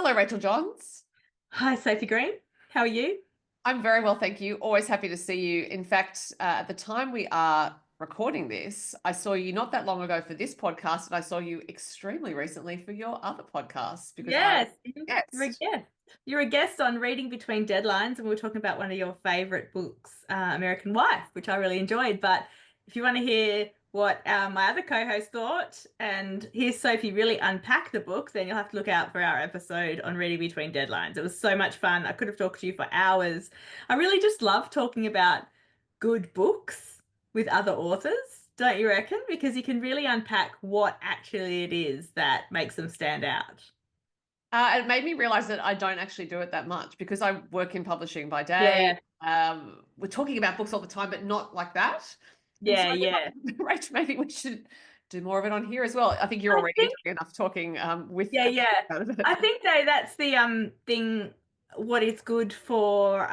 Hello, Rachel Johns. Hi, Sophie Green. How are you? I'm very well, thank you. Always happy to see you. In fact, at the time we are recording this, I saw you not that long ago for this podcast, and I saw you extremely recently for your other podcast because I was Yes, a you're a guest. guest. You're a guest on Reading Between Deadlines, and we are talking about one of your favorite books, American Wife, which I really enjoyed. But if you want to hear what my other co-host thought and hear Sophie really unpack the book, then you'll have to look out for our episode on Reading Between Deadlines. It was so much fun. I could have talked to you for hours. I really just love talking about good books with other authors, don't you reckon? Because you can really unpack what actually it is that makes them stand out. It made me realize that I don't actually do it that much because I work in publishing by day. Yeah, We're talking about books all the time, but not like that. And so yeah, I yeah. thought, Rach, maybe we should do more of it on here as well. I think you're I already think, enjoying enough talking with yeah, yeah. about I it. think though that's the thing. What is good for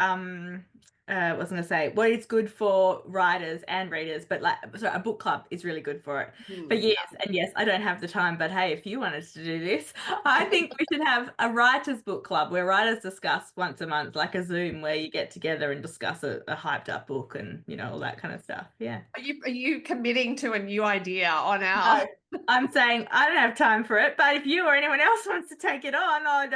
what was I gonna say? What is good for writers and readers, but like, sorry, a book club is really good for it. But Hmm. yes, and yes, I don't have the time. But hey, if you wanted to do this, I think we should have a writers book club where writers discuss once a month, like a Zoom where you get together and discuss a hyped up book and all that kind of stuff. Yeah. Are you committing to a new idea on our? No, I'm saying I don't have time for it, but if you or anyone else wants to take it on, I'd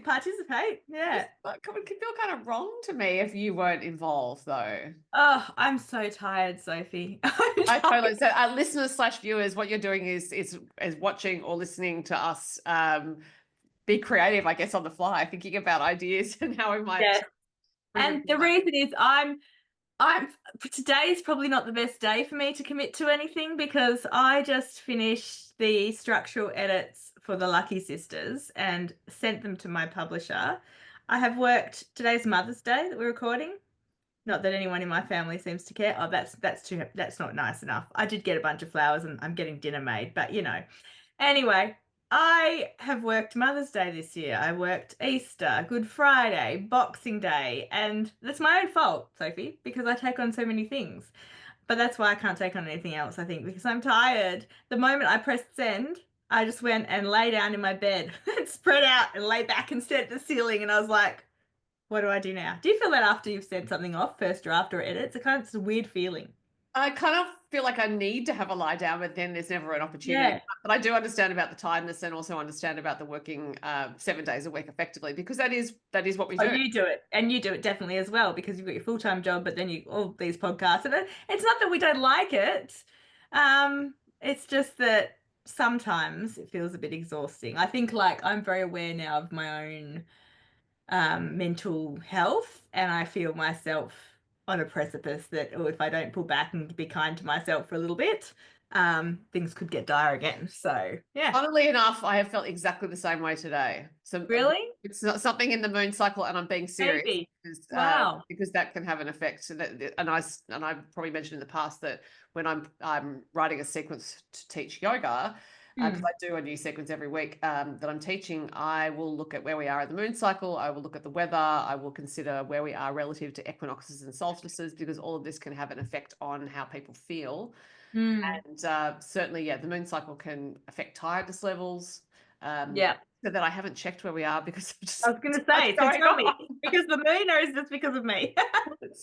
participate. Yeah. It would feel kind of wrong to me if you weren't involved, though. Oh, I'm so tired, Sophie. I'm I totally tired. so listeners slash viewers, what you're doing is watching or listening to us be creative, I guess, on the fly, thinking about ideas and how we might Yes. bring them And to the life. reason is I'm today is probably not the best day for me to commit to anything because I just finished the structural edits for the Lucky Sisters and sent them to my publisher. I have worked, today's Mother's Day that we're recording. Not that anyone in my family seems to care. Oh, that's not nice enough. I did get a bunch of flowers and I'm getting dinner made, but Anyway, I have worked Mother's Day this year. I worked Easter, Good Friday, Boxing Day, and that's my own fault, Sophie, because I take on so many things. But that's why I can't take on anything else, I think, because I'm tired. The moment I pressed send, I just went and lay down in my bed and spread out and lay back and stared at the ceiling, and I was like, what do I do now? Do you feel that after you've sent something off, first draft or edit? It's a weird feeling. I kind of feel like I need to have a lie down, but then there's never an opportunity. Yeah. But I do understand about the tiredness and also understand about the working 7 days a week effectively because that is what we Oh, do. you do it, and you do it definitely as well because you've got your full-time job, but then you all these podcasts, and it's not that we don't like it. It's just that sometimes it feels a bit exhausting. I think like I'm very aware now of my own mental health, and I feel myself on a precipice that, oh, if I don't pull back and be kind to myself for a little bit, things could get dire again. So yeah, Funnily enough, I have felt exactly the same way today. So really, it's not something in the moon cycle, and I'm being serious maybe. Wow. because that can have an effect. And I probably mentioned in the past that when I'm writing a sequence to teach yoga, because Hmm. I do a new sequence every week that I'm teaching, I will look at where we are in the moon cycle. I will look at the weather. I will consider where we are relative to equinoxes and solstices because all of this can have an effect on how people feel. Hmm. And certainly, yeah, the moon cycle can affect tiredness levels. Yeah. So that I haven't checked where we are because of I just was going so to much say, so going tell me, on. because the moon, or is this because of me?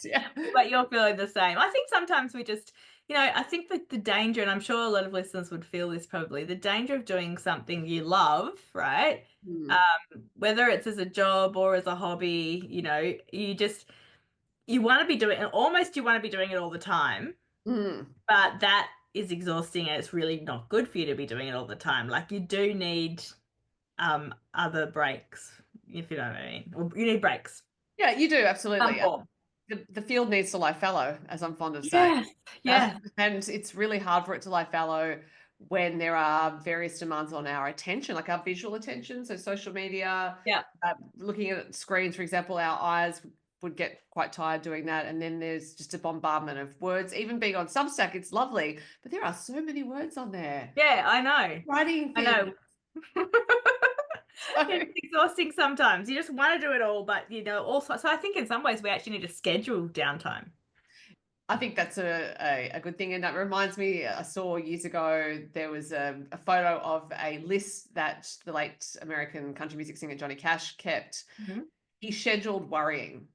Yeah. But you're feeling the same. I think sometimes we just, I think that the danger, and I'm sure a lot of listeners would feel this probably, the danger of doing something you love, right? Hmm. Whether it's as a job or as a hobby, you want to be doing, almost you want to be doing it all the time, Hmm. but that is exhausting and it's really not good for you to be doing it all the time. Like you do need other breaks, if you know what I mean. Or you need breaks. Yeah, you do Some absolutely. form. The field needs to lie fallow, as I'm fond of saying. Yes, yes. And it's really hard for it to lie fallow when there are various demands on our attention, like our visual attention. So social media, Yeah. looking at screens, for example, our eyes would get quite tired doing that. And then there's just a bombardment of words. Even being on Substack, it's lovely, but there are so many words on there. Yeah, I know. Writing I things. know. It's exhausting sometimes. You just want to do it all, but also, so I think in some ways we actually need to schedule downtime. I think that's a good thing. And that reminds me, I saw years ago, there was a photo of a list that the late American country music singer Johnny Cash kept. Mhm. He scheduled worrying.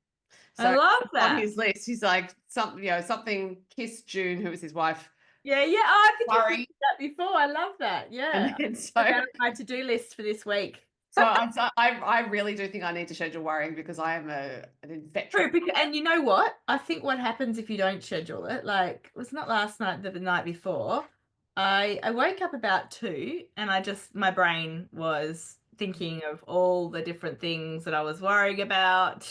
I So love on that. his list, he's like something Kiss June, who was his wife, Yeah, yeah. Oh, I think you've worry. mentioned that before. I love that. And Yeah. then Put that on my to-do list for this week. I really do think I need to schedule worrying because I am an True, veteran. and you know what? I think what happens if you don't schedule it, like it was not last night, the night before. I woke up about 2 and my brain was thinking of all the different things that I was worrying about.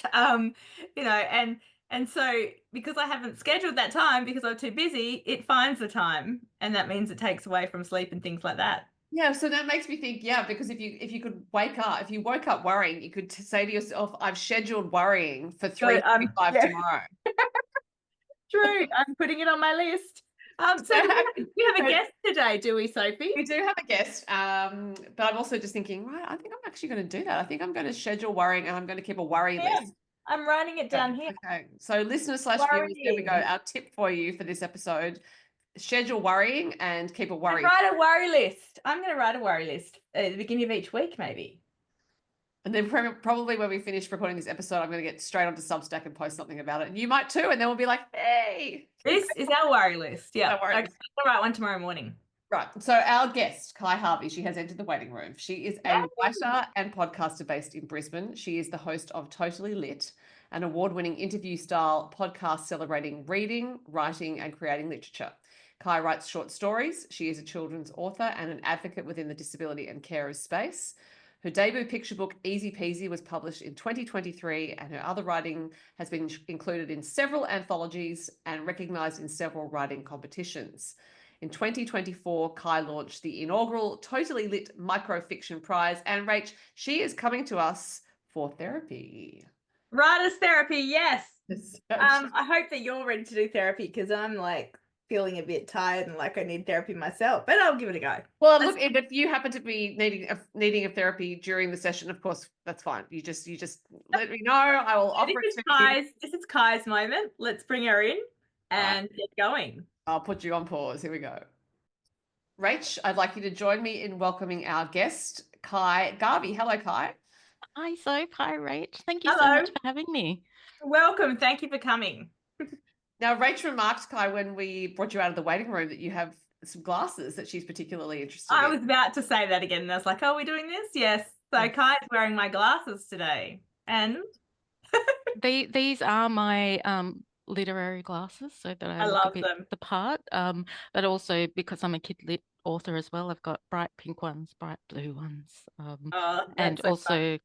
And so because I haven't scheduled that time because I'm too busy, it finds the time and that means it takes away from sleep and things like that. Yeah, so that makes me think, yeah, because if you could if you woke up worrying, you could say to yourself, I've scheduled worrying for So 3:45 yeah, tomorrow. true. I'm putting it on my list. So we have a guest today, do we, Sophie? We do have a guest, but I'm also just thinking, right, I think I'm actually going to do that. I think I'm going to schedule worrying and I'm going to keep a worry list. I'm writing it down here. Okay. So listeners / viewers, there we go. Worrying. Our tip for you for this episode, schedule worrying and keep a And worry. write a worry list. I'm going to write a worry list at the beginning of each week, maybe. And then probably when we finish recording this episode, I'm going to get straight onto Substack and post something about it. And you might too. And then we'll be like, hey. This is our worry list. Yeah. Our worry Okay, list. I'll write one tomorrow morning. Right. So our guest, Ky Garvey, she has entered the waiting room. She is a writer and podcaster based in Brisbane. She is the host of Totally Lit, an award-winning interview-style podcast celebrating reading, writing, and creating literature. Ky writes short stories. She is a children's author and an advocate within the disability and carers space. Her debut picture book, Easy Peasy, was published in 2023, and her other writing has been included in several anthologies and recognised in several writing competitions. In 2024, Ky launched the inaugural Totally Lit Microfiction Prize, and Rach, she is coming to us for therapy. Writer's therapy, yes. I hope that you're ready to do therapy because I'm like feeling a bit tired and like I need therapy myself, but I'll give it a go. Well, look, if you happen to be needing a therapy during the session, of course, that's fine. You just let me know. I will offer it to you. This is Ky's moment. Let's bring her in and get going. I'll put you on pause. Here we go. Rach, I'd like you to join me in welcoming our guest, Ky Garvey. Hello, Ky. Hi, Soph. Hi, Rach. Thank you so much for having me. Welcome. Thank you for coming. Now, Rach remarked, Ky, when we brought you out of the waiting room that you have some glasses that she's particularly interested in. I was about to say that again, and I was like, "Oh, we're doing this?" Yes. So Ky's wearing my glasses today, and these are my literary glasses, so that I look a bit the part. But also because I'm a kid lit author as well, I've got bright pink ones, bright blue ones, and so also.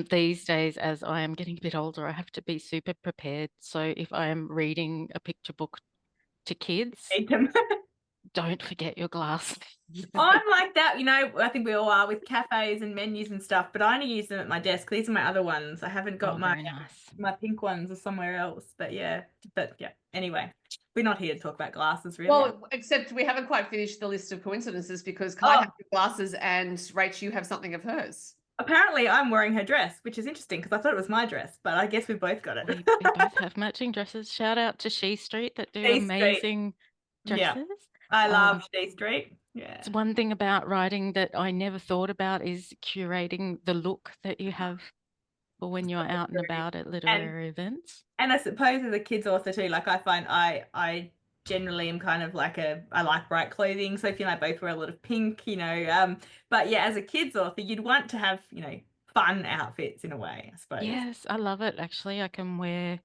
These days, as I am getting a bit older, I have to be super prepared. So if I am reading a picture book to kids, don't forget your glasses. I'm like that, I think we all are with cafes and menus and stuff, but I only use them at my desk. These are my other ones. I haven't got my pink ones or somewhere else, but yeah. Anyway, we're not here to talk about glasses, really. Well, except we haven't quite finished the list of coincidences because Ky has glasses and Rach, you have something of hers. Apparently, I'm wearing her dress, which is interesting because I thought it was my dress, but I guess we both got it. We both have matching dresses. Shout out to She Street that do amazing dresses. Yeah. I love She Street. Yeah. It's one thing about writing that I never thought about is curating the look that you have for when you're out and about at literary events. And I suppose as a kids author too, like I find I generally am kind of like I like bright clothing. Sophie and I both wear a lot of pink, but yeah, as a kids author, you'd want to have, fun outfits in a way, I suppose. Yes, I love it. Actually, I can wear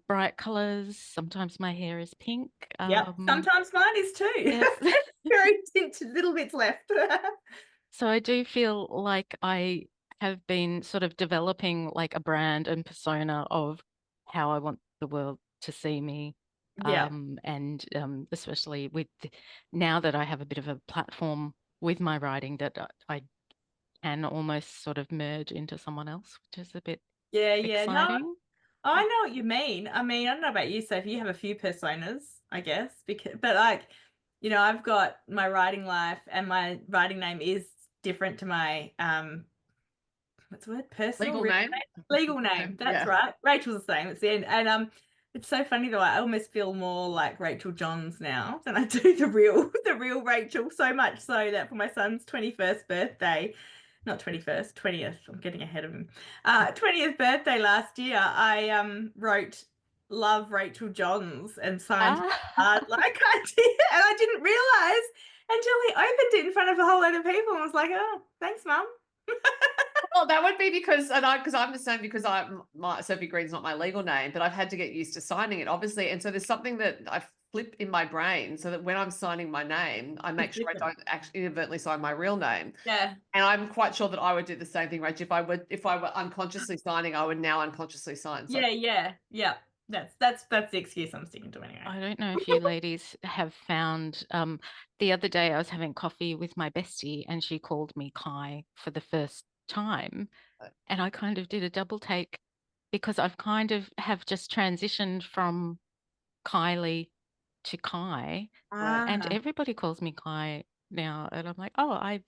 bright colors. Sometimes my hair is pink. Yeah, sometimes mine is too. Yes. Very tinted, little bits left. So I do feel like I have been sort of developing like a brand and persona of how I want the world to see me. Yeah. And especially with now that I have a bit of a platform with my writing that I can almost sort of merge into someone else, which is a bit exciting. No, I know what you mean. I mean, I don't know about you, Sophie. You have a few personas, I guess, but like, I've got my writing life and my writing name is different to my what's the word? Personal legal name. Legal name. That's right. Rachel's the same. It's the end. And It's so funny though. I almost feel more like Rachel Johns now than I do the real Rachel. So much so that for my son's 21st birthday, not 21st, 20th, I'm getting ahead of him. 20th birthday last year, I wrote Love Rachel Johns and signed like I did, and I didn't realize until he opened it in front of a whole lot of people and was like, "Oh, thanks, Mum." Well, that would be because I'm the same, because my Sophie Green's not my legal name, but I've had to get used to signing it, obviously. And so there's something that I flip in my brain so that when I'm signing my name, I make sure I don't actually inadvertently sign my real name. Yeah. And I'm quite sure that I would do the same thing, Rach. If I were unconsciously signing, I would now unconsciously sign. So. Yeah. That's the excuse I'm sticking to anyway. I don't know if you ladies have found, the other day I was having coffee with my bestie and she called me Ky for the first time, and I kind of did a double take because I've kind of have just transitioned from Kylie to Ky, and everybody calls me Ky now, and I'm like, oh, I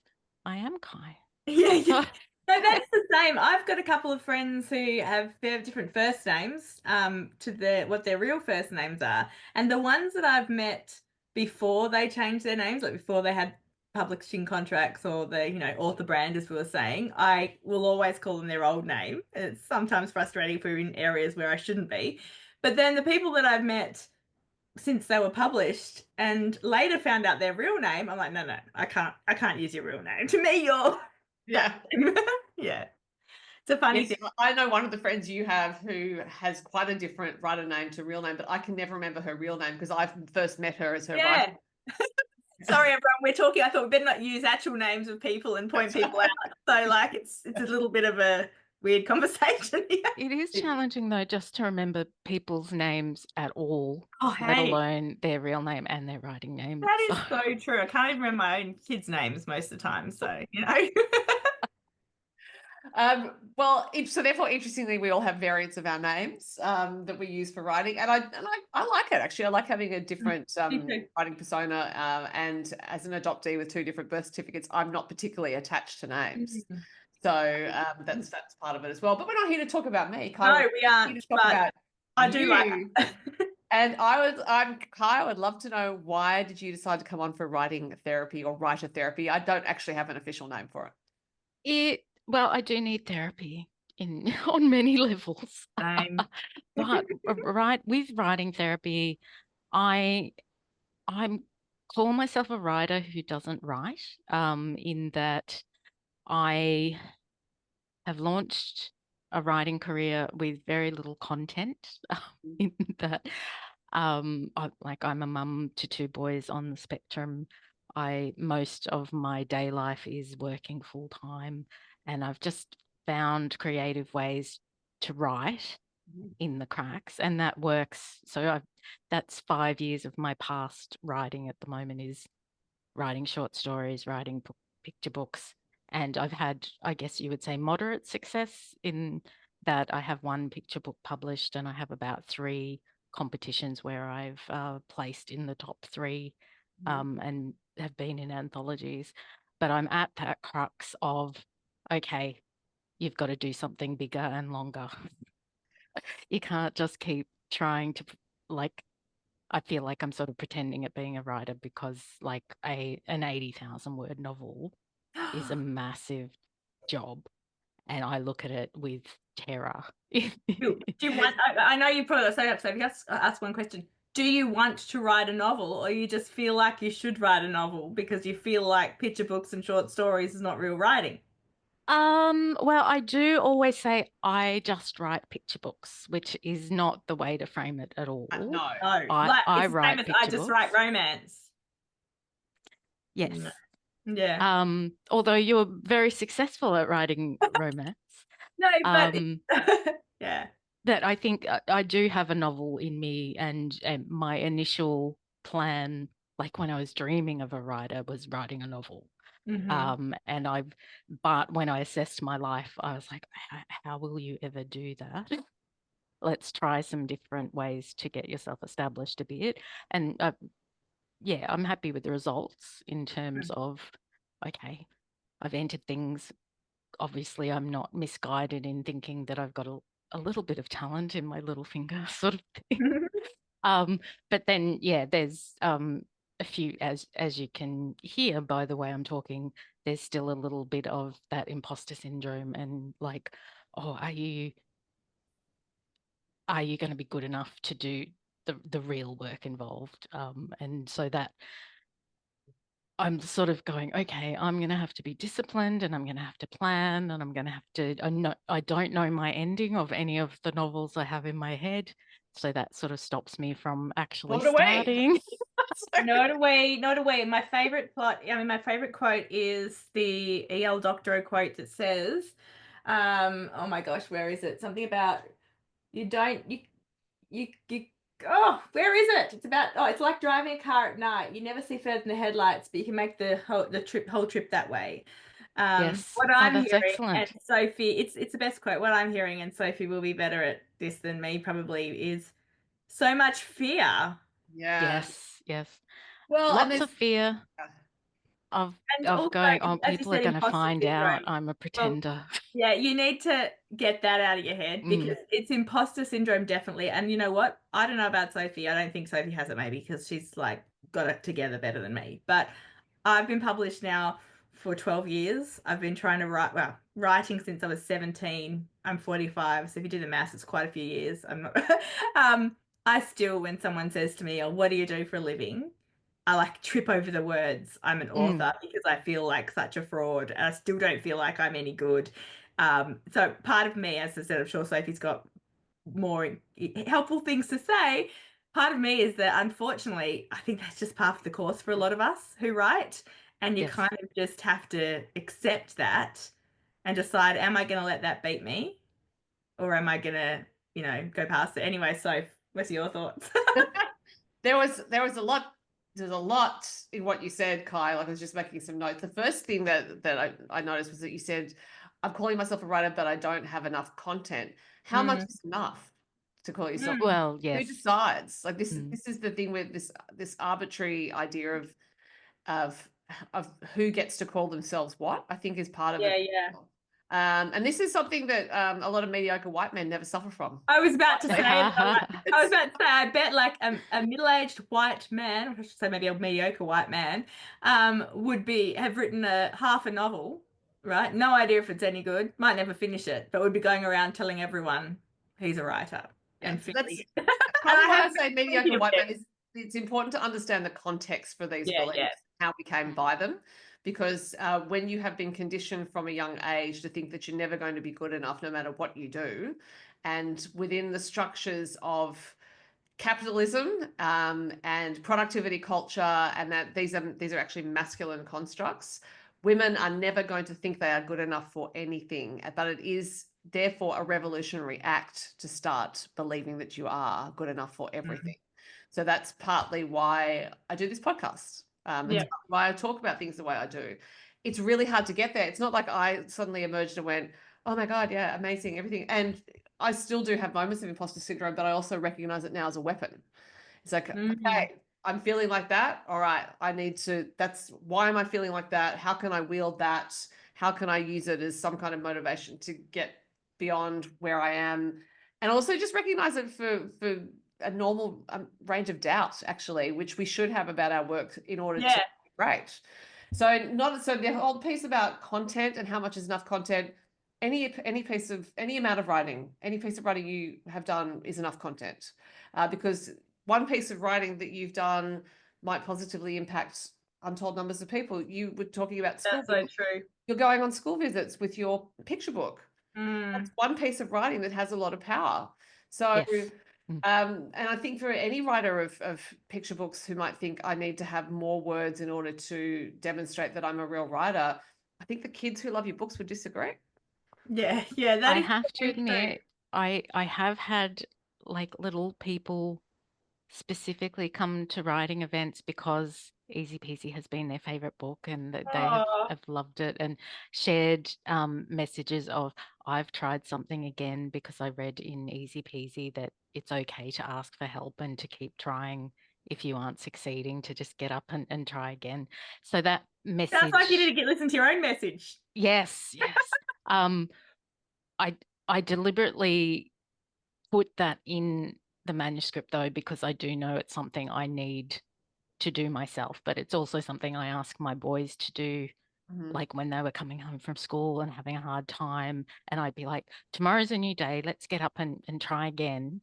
am Ky. Yeah. No, that's the same. I've got a couple of friends who have different first names to what their real first names are. And the ones that I've met before they changed their names, like before they had publishing contracts or the, author brand, as we were saying, I will always call them their old name. It's sometimes frustrating if we're in areas where I shouldn't be. But then the people that I've met since they were published and later found out their real name, I'm like, no, I can't use your real name. To me, you're Yeah. yeah. It's a funny thing. I know one of the friends you have who has quite a different writer name to real name, but I can never remember her real name because I first met her as her writer. Sorry, everyone, we're talking. I thought we better not use actual names of people and point people out. So like it's a little bit of a weird conversation here. It is challenging though, just to remember people's names at all, let alone their real name and their writing name. That is so true. I can't even remember my own kids' names most of the time. So, Well, so therefore, interestingly, we all have variants of our names that we use for writing, and I like it actually. I like having a different writing persona, and as an adoptee with 2 different birth certificates, I'm not particularly attached to names. So that's part of it as well. But we're not here to talk about me. No, we aren't. Here to talk about I do like it. And Ky, I would love to know, why did you decide to come on for writing therapy or writer therapy? I don't actually have an official name for it. Well, I do need therapy on many levels. But with writing therapy, I call myself a writer who doesn't write, in that I have launched a writing career with very little content, in that I'm a mum to 2 boys on the spectrum. Most of my day life is working full time, and I've just found creative ways to write in the cracks, and that works. So that's 5 years of my past writing at the moment is writing short stories, writing picture books, and I've had, I guess you would say, moderate success in that I have 1 picture book published, and I have about 3 competitions where I've placed in the top 3, and have been in anthologies. But I'm at that crux of, okay, you've got to do something bigger and longer. You can't just keep trying to, I feel like I'm sort of pretending at being a writer, because an 80,000 word novel is a massive job, and I look at it with terror. Do you want? I know you probably say that. So let's ask one question: do you want to write a novel, or you just feel like you should write a novel because you feel like picture books and short stories is not real writing? Well, I do always say I just write picture books, which is not the way to frame it at all. No. I write picture I just write romance. Yes. Yeah. Although you're very successful at writing romance. No, but yeah. That I think I do have a novel in me, and my initial plan, like when I was dreaming of a writer, was writing a novel. But when I assessed my life, I was like, how will you ever do that? Let's try some different ways to get yourself established a bit. And I'm happy with the results in terms of, okay, I've entered things. Obviously, I'm not misguided in thinking that I've got a little bit of talent in my little finger sort of thing. But then, yeah, there's a few, as you can hear by the way I'm talking, there's still a little bit of that imposter syndrome and like, oh, are you going to be good enough to do the real work involved? And so that I'm sort of going, okay, I'm going to have to be disciplined and I'm going to have to plan and I'm going to have to, I don't know my ending of any of the novels I have in my head. So that sort of stops me from actually starting. Not away. My favorite quote is the E.L. Doctorow quote that says, oh my gosh, where is it? Something about you, oh, where is it? It's about, it's like driving a car at night. You never see further than the headlights, but you can make the whole trip that way. Yes. What I'm that's hearing, excellent. and Sophie, it's the best quote. What I'm hearing, and Sophie will be better at this than me probably, is so much fear. Yeah. Yes. Well, lots of fear of also, going, oh, as you people are said, going to imposter find syndrome. out I'm a Well, pretender. yeah, you need to get that out of your head because it's imposter syndrome, definitely. And you know what? I don't know about Sophie. I don't think Sophie has it, maybe because she's like got it together better than me. But I've been published now for 12 years. I've been trying to writing since I was 17. I'm 45. So if you do the maths, it's quite a few years. I'm not, I still, when someone says to me, oh, what do you do for a living? I like trip over the words I'm an author because I feel like such a fraud and I still don't feel like I'm any good. So part of me, as I said, I'm sure Sophie's got more helpful things to say. Part of me is that unfortunately, I think that's just part of the course for a lot of us who write. And you kind of just have to accept that and decide, am I going to let that beat me? Or am I going to, go past it? Anyway, so what's your thoughts? There was a lot. There's a lot in what you said, Ky. Like I was just making some notes. The first thing that I noticed was that you said, "I'm calling myself a writer, but I don't have enough content." How much is enough to call yourself? Well, yes. Who decides? Like this is the thing with this arbitrary idea of who gets to call themselves what. I think is part of it. Yeah. And this is something that a lot of mediocre white men never suffer from. I was about to say, I bet like a middle-aged white man, or I should say maybe a mediocre white man, would have written half a novel, right? No idea if it's any good, might never finish it, but would be going around telling everyone he's a writer. Yeah, and that's probably why I say mediocre white man is it's important to understand the context for these beliefs, how we came by them. Because when you have been conditioned from a young age to think that you're never going to be good enough no matter what you do, and within the structures of capitalism and productivity culture, and that these are actually masculine constructs, women are never going to think they are good enough for anything, but it is therefore a revolutionary act to start believing that you are good enough for everything. So that's partly why I do this podcast. It's why I talk about things the way I do. It's really hard to get there. It's not like I suddenly emerged and went, oh my God, yeah, amazing, everything. And I still do have moments of imposter syndrome, but I also recognize it now as a weapon. It's like, okay, I'm feeling like that. All right, why am I feeling like that? How can I wield that? How can I use it as some kind of motivation to get beyond where I am? And also just recognize it for a normal range of doubt, actually, which we should have about our work in order to be great. So the whole piece about content and how much is enough content, any amount of writing, any piece of writing you have done is enough content, because one piece of writing that you've done might positively impact untold numbers of people. You were talking about school. That's so true. You're going on school visits with your picture book. That's one piece of writing that has a lot of power. So, and I think for any writer of picture books who might think I need to have more words in order to demonstrate that I'm a real writer, I think the kids who love your books would disagree. Yeah. I have to admit, I have had like little people specifically come to writing events because Easy Peasy has been their favorite book and that they have loved it and shared messages of, I've tried something again because I read in Easy Peasy that it's okay to ask for help and to keep trying if you aren't succeeding, to just get up and try again. So that message sounds like you need to listen to your own message. Yes. I deliberately put that in the manuscript though, because I do know it's something I need to do myself, but it's also something I ask my boys to do. Like when they were coming home from school and having a hard time, and I'd be like, tomorrow's a new day, let's get up and try again.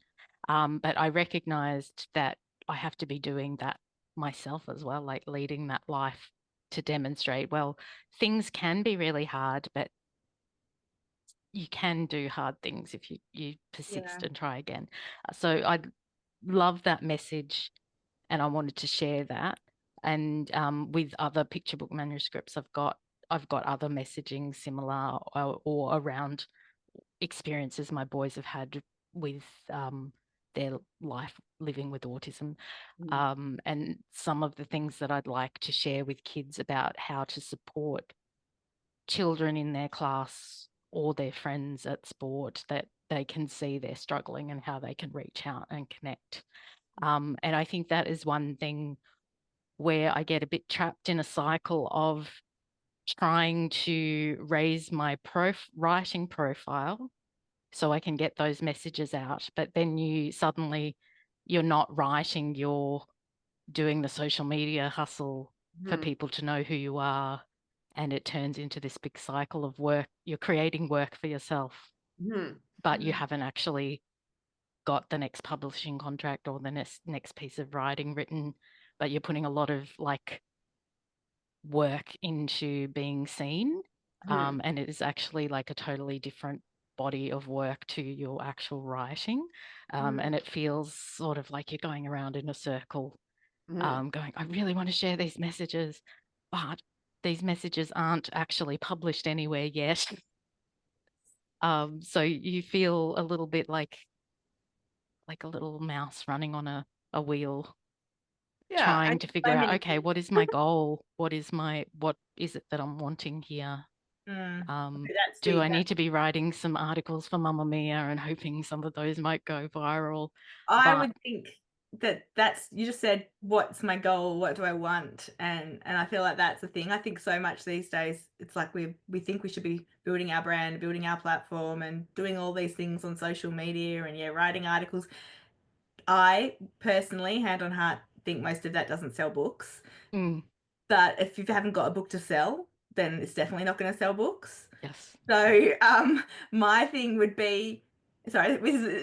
But I recognized that I have to be doing that myself as well, like leading that life to demonstrate, well, things can be really hard, but you can do hard things if you persist and try again. So I love that message, and I wanted to share that. And with other picture book manuscripts, I've got other messaging similar or around experiences my boys have had with their life living with autism. And some of the things that I'd like to share with kids about how to support children in their class or their friends at sport, that they can see they're struggling and how they can reach out and connect. And I think that is one thing where I get a bit trapped in a cycle of trying to raise my writing profile so I can get those messages out. But then you're not writing, you're doing the social media hustle for people to know who you are. And it turns into this big cycle of work. You're creating work for yourself, but you haven't actually got the next publishing contract or the next piece of writing written, but you're putting a lot of like work into being seen. And it is actually like a totally different body of work to your actual writing. And it feels sort of like you're going around in a circle, going, I really want to share these messages, but these messages aren't actually published anywhere yet. So you feel a little bit like a little mouse running on a wheel, trying to figure out, okay, what is my goal? What is it that I'm wanting here? Do I need to be writing some articles for Mamma Mia and hoping some of those might go viral? I would think that's, you just said, what's my goal? What do I want? And I feel like that's the thing. I think so much these days, it's like we think we should be building our brand, building our platform and doing all these things on social media and writing articles. I personally, hand on heart, think most of that doesn't sell books. But if you haven't got a book to sell, then it's definitely not going to sell books. Yes. So my thing would be, sorry,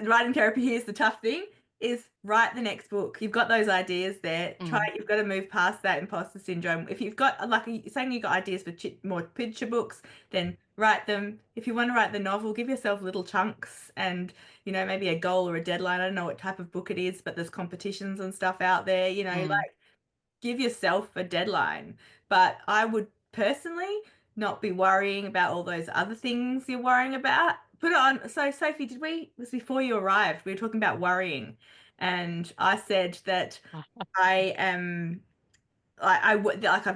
writing therapy here's the tough thing, is write the next book. You've got those ideas there. You've got to move past that imposter syndrome. If you've got, like saying you've got ideas for more picture books, then write them. If you want to write the novel, give yourself little chunks and, maybe a goal or a deadline. I don't know what type of book it is, but there's competitions and stuff out there, like give yourself a deadline. But I would personally not be worrying about all those other things you're worrying about. Put it on. So Sophie, it was before you arrived, we were talking about worrying. And I said that I am, I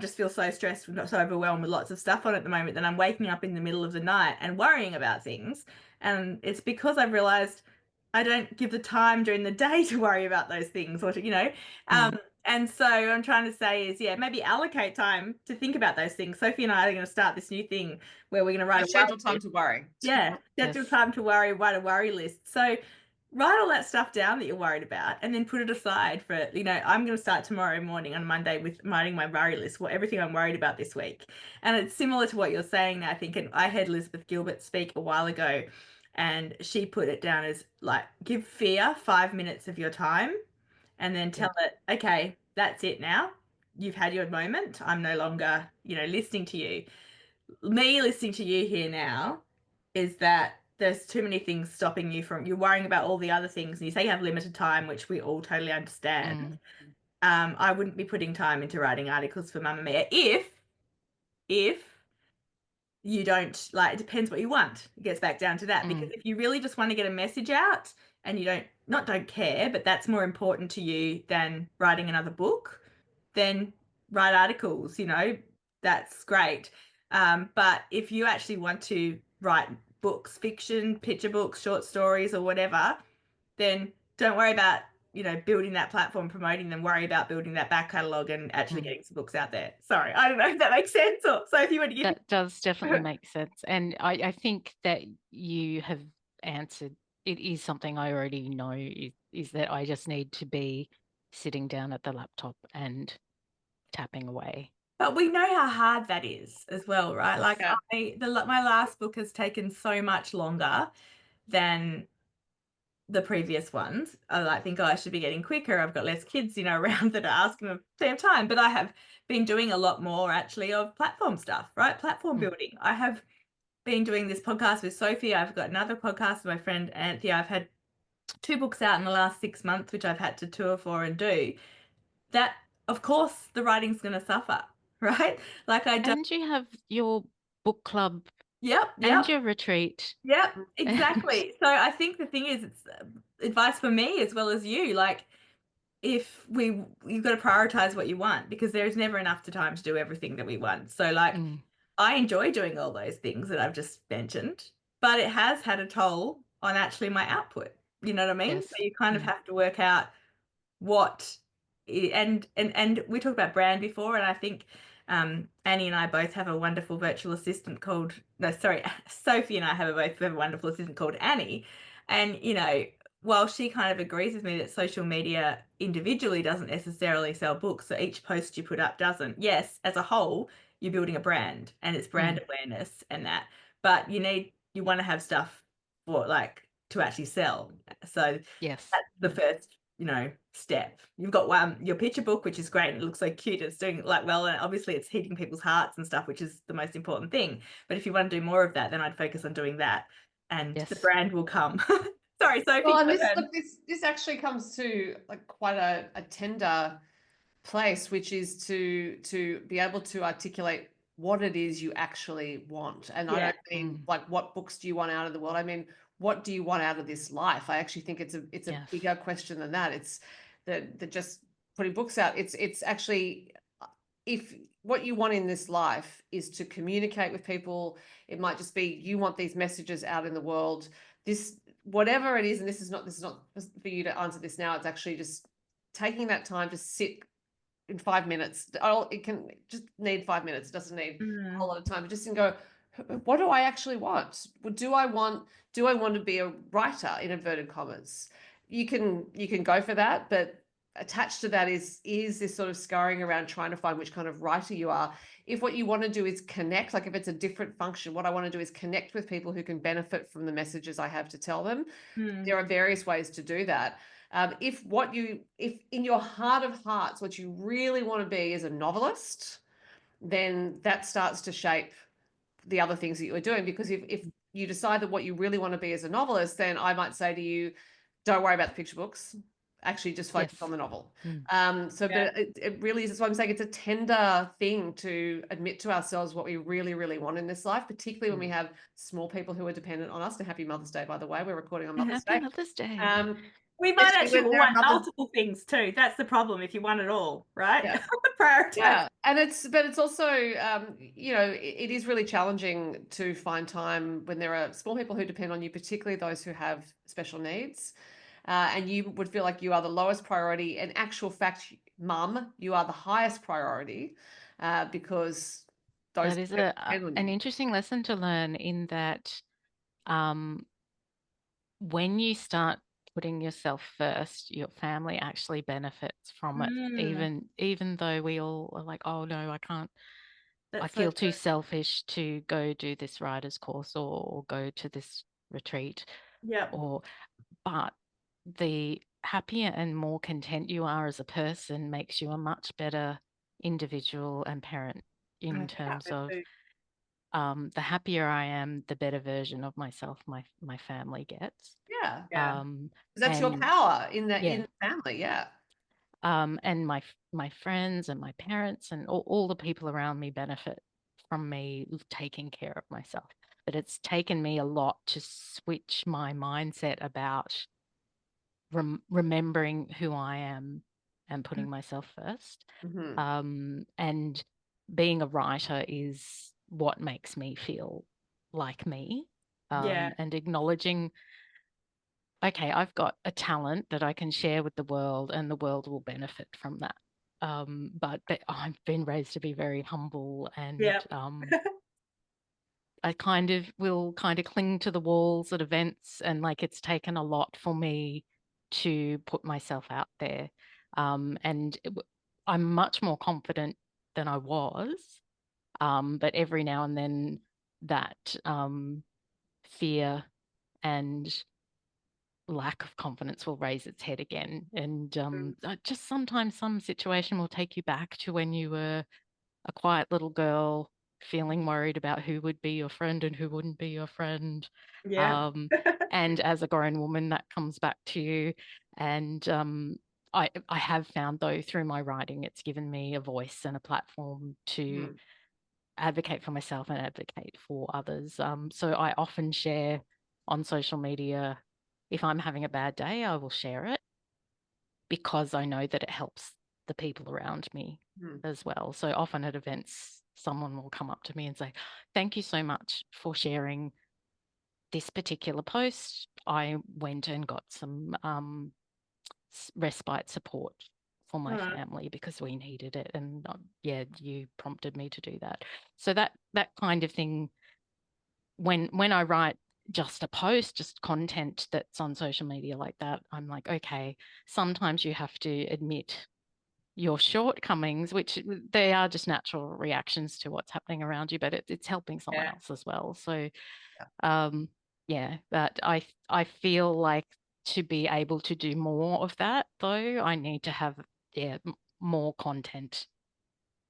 just feel so stressed, so overwhelmed with lots of stuff on at the moment that I'm waking up in the middle of the night and worrying about things. And it's because I've realized I don't give the time during the day to worry about those things or to, and so I'm trying to say is, maybe allocate time to think about those things. Sophie and I are going to start this new thing where we're going to write schedule time to worry. Yeah, schedule time to worry, write a worry list. So write all that stuff down that you're worried about and then put it aside for, I'm going to start tomorrow morning on Monday with writing my worry list, everything I'm worried about this week. And it's similar to what you're saying now, I think. And I heard Elizabeth Gilbert speak a while ago and she put it down as like, give fear 5 minutes of your time and then tell it, okay, that's it now. You've had your moment. I'm no longer, listening to you. Me listening to you here now is that there's too many things stopping you from, you're worrying about all the other things and you say you have limited time, which we all totally understand. I wouldn't be putting time into writing articles for Mamma Mia if you don't, like, it depends what you want. It gets back down to that. Because if you really just want to get a message out and you don't care, but that's more important to you than writing another book, then write articles, that's great. But if you actually want to write books, fiction, picture books, short stories or whatever, then don't worry about, building that platform, promoting them, worry about building that back catalogue and actually getting some books out there. Sorry, I don't know if that makes sense. Or so if you want to give that does definitely make sense. And I think that you have answered it is something I already know is that I just need to be sitting down at the laptop and tapping away. But we know how hard that is as well, right? Like Yeah. my last book has taken so much longer than the previous ones. I think I should be getting quicker. I've got less kids, around that are asking the same time. But I have been doing a lot more actually of platform stuff, right? Platform building. I have been doing this podcast with Sophie. I've got another podcast with my friend Anthea. I've had 2 books out in the last 6 months, which I've had to tour for and do. That, of course, the writing's going to suffer, right? Like And you have your book club Yep. and your retreat. Yep, exactly. So I think the thing is, it's advice for me as well as you. Like, if you've got to prioritize what you want, because there is never enough time to do everything that we want. So like, I enjoy doing all those things that I've just mentioned, but it has had a toll on actually my output. You know what I mean? Yes. So you kind of have to work out what and we talked about brand before, and I think Annie and I both have a wonderful virtual assistant called Sophie and I both have a wonderful assistant called Annie, and while she kind of agrees with me that social media individually doesn't necessarily sell books, so each post you put up doesn't. Yes, as a whole, you're building a brand and it's brand awareness and that, but you want to have stuff for to actually sell. So yes, that's the first step. You've got your picture book, which is great. It looks so cute. It's doing well, and obviously it's hitting people's hearts and stuff, which is the most important thing. But if you want to do more of that, then I'd focus on doing that, and the brand will come. Sorry, Sophie. Well, and this actually comes to quite a tender place, which is to be able to articulate what it is you actually want. And I don't mean what books do you want out of the world. I mean, what do you want out of this life? I actually think it's a bigger question than that. It's that just putting books out. It's actually, if what you want in this life is to communicate with people, it might just be you want these messages out in the world. This, whatever it is, and this is not for you to answer this now. It's actually just taking that time to sit in 5 minutes. It can just need 5 minutes. It doesn't need a whole lot of time. But just go, what do I actually want? Do I want to be a writer, in inverted commas? You can go for that, but attached to that is this sort of scurrying around trying to find which kind of writer you are. If what you want to do is connect, if it's a different function, what I want to do is connect with people who can benefit from the messages I have to tell them. There are various ways to do that. If in your heart of hearts, what you really want to be is a novelist, then that starts to shape the other things that you're doing. Because if you decide that what you really want to be as a novelist, then I might say to you, don't worry about the picture books. Actually, just focus on the novel. But it really is. That's why I'm saying it's a tender thing to admit to ourselves what we really, really want in this life, particularly when we have small people who are dependent on us. And happy Mother's Day, by the way. We're recording on Mother's Day. Happy Mother's Day. We might actually want multiple things too. That's the problem if you want it all, right? Yeah. Prioritize. Yeah, and it's also it is really challenging to find time when there are small people who depend on you, particularly those who have special needs, and you would feel like you are the lowest priority. In actual fact, Mum, you are the highest priority, because those that is an interesting lesson to learn, in that when you start putting yourself first, your family actually benefits from it. Even though we all are like, oh no, I can't. I feel too selfish to go do this writer's course or go to this retreat. But the happier and more content you are as a person makes you a much better individual and parent, in terms of the happier I am, the better version of myself my family gets. That's your power in the family. And my friends and my parents and all the people around me benefit from me taking care of myself. But it's taken me a lot to switch my mindset about remembering who I am and putting myself first. And being a writer is what makes me feel like me. And acknowledging, okay, I've got a talent that I can share with the world and the world will benefit from that. But I've been raised to be very humble and I kind of will kind of cling to the walls at events, and like it's taken a lot for me to put myself out there. And I'm much more confident than I was. But every now and then that fear and lack of confidence will raise its head again. And just sometimes some situation will take you back to when you were a quiet little girl feeling worried about who would be your friend and who wouldn't be your friend. Yeah. And as a grown woman, that comes back to you. And I have found, though, through my writing, it's given me a voice and a platform to advocate for myself and advocate for others. So I often share on social media. If I'm having a bad day, I will share it because I know that it helps the people around me as well. So often at events, someone will come up to me and say, "Thank you so much for sharing this particular post. I went and got some respite support for my family because we needed it, and yeah, you prompted me to do that." So that kind of thing, when I write just a post, just content that's on social media like that, I'm like, okay, sometimes you have to admit your shortcomings, which they are just natural reactions to what's happening around you, but it's helping someone else as well. So yeah, that I feel like to be able to do more of that, though, I need to have more content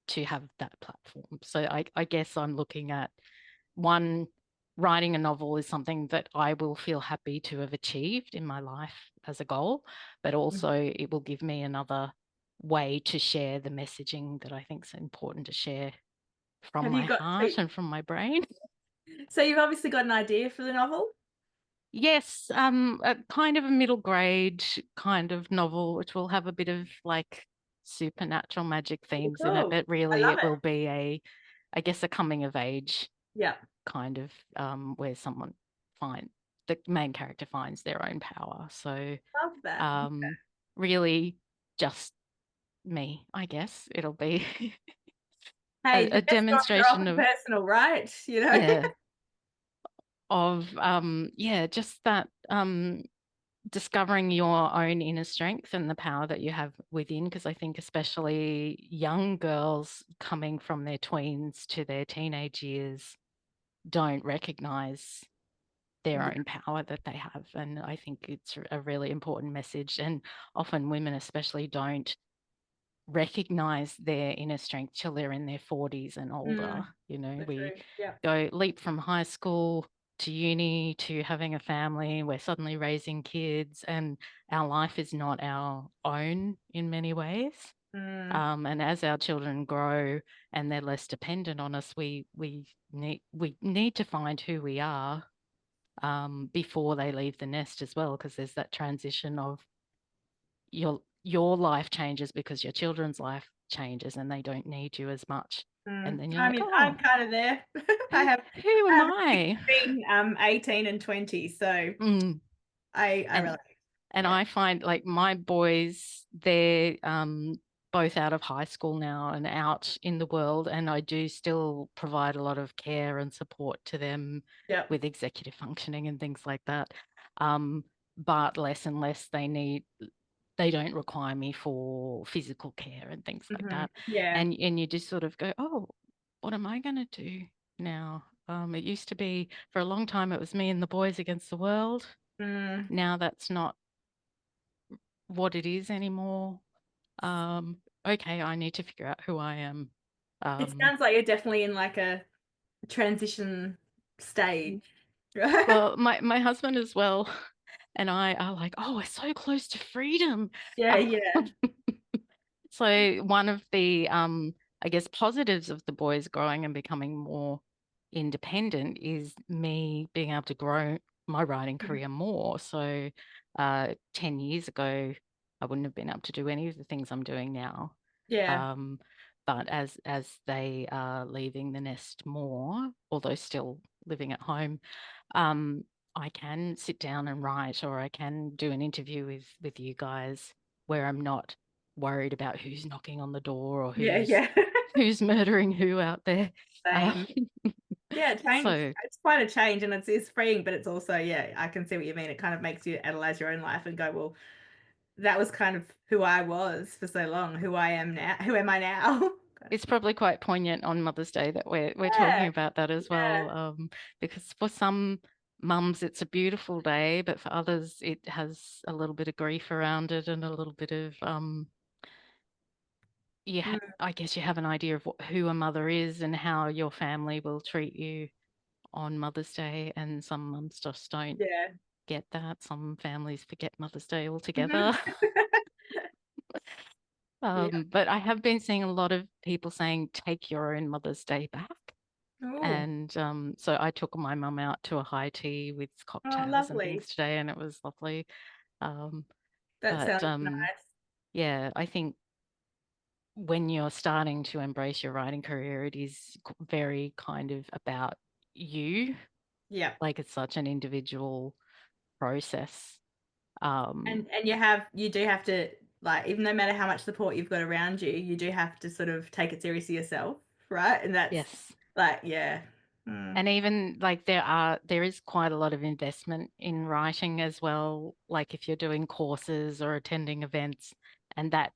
to have that platform. So I guess I'm looking at, one, writing a novel is something that I will feel happy to have achieved in my life as a goal, but also it will give me another way to share the messaging that I think is important to share from my heart and from my brain. So you've obviously got an idea for the novel? Yes, a kind of a middle grade kind of novel, which will have a bit of like supernatural magic themes in it, but really it will be I guess, a coming of age kind of where the main character finds their own power. So love that. really just me, I guess. It'll be Hey, a demonstration of personal, right? You know? Yeah. Of just that discovering your own inner strength and the power that you have within, because I think especially young girls coming from their tweens to their teenage years don't recognize their own power that they have. And I think it's a really important message. And often women especially don't recognize their inner strength till they're in their 40s and older. You know, we go leap from high school to uni to having a family, we're suddenly raising kids, and our life is not our own in many ways. And as our children grow and they're less dependent on us, we need to find who we are before they leave the nest as well, because there's that transition of your life changes because your children's life changes and they don't need you as much. And then you're I'm kind of there. Who am I? 18 and 20, so I relate. And I find like my boys, they're both out of high school now and out in the world, and I do still provide a lot of care and support to them with executive functioning and things like that. But less and less they don't require me for physical care and things like that. And you just sort of go, oh, what am I going to do now? It used to be, for a long time, it was me and the boys against the world. Now that's not what it is anymore. Okay, I need to figure out who I am. It sounds like you're definitely in like a transition stage. Well, my husband as well and I are like, oh, we're so close to freedom. Yeah. So one of the I guess positives of the boys growing and becoming more independent is me being able to grow my writing career more. So 10 years ago, I wouldn't have been able to do any of the things I'm doing now. But as they are leaving the nest more, although still living at home, I can sit down and write, or I can do an interview with you guys where I'm not worried about who's knocking on the door or who's murdering who out there. Yeah, So it's quite a change, and it's freeing, but it's also, yeah, I can see what you mean. It kind of makes you analyze your own life and go, well, that was kind of who I was for so long. Who I am now. Who am I now? it's probably quite poignant on Mother's Day that we're talking Yeah, about that as well, because for some mums it's a beautiful day, but for others it has a little bit of grief around it and a little bit of I guess you have an idea of who a mother is and how your family will treat you on Mother's Day, and some mums just don't yeah. get that. Some families forget Mother's Day altogether. Mhm. Yeah. But I have been seeing a lot of people saying, take your own Mother's Day back. Oh, And so I took my mum out to a high tea with oh, cocktails and things lovely. today, and it was lovely. Um, That but sounds nice. yeah, I think when you're starting to embrace your writing career, it is very kind of about you. Yeah. Like it's such an individual process. And you do have to, like, even no matter how much support you've got around you, you do have to sort of take it seriously yourself, right? And that's Yes. like, yeah. Mm. And even like there is quite a lot of investment in writing as well. Like if you're doing courses or attending events, and that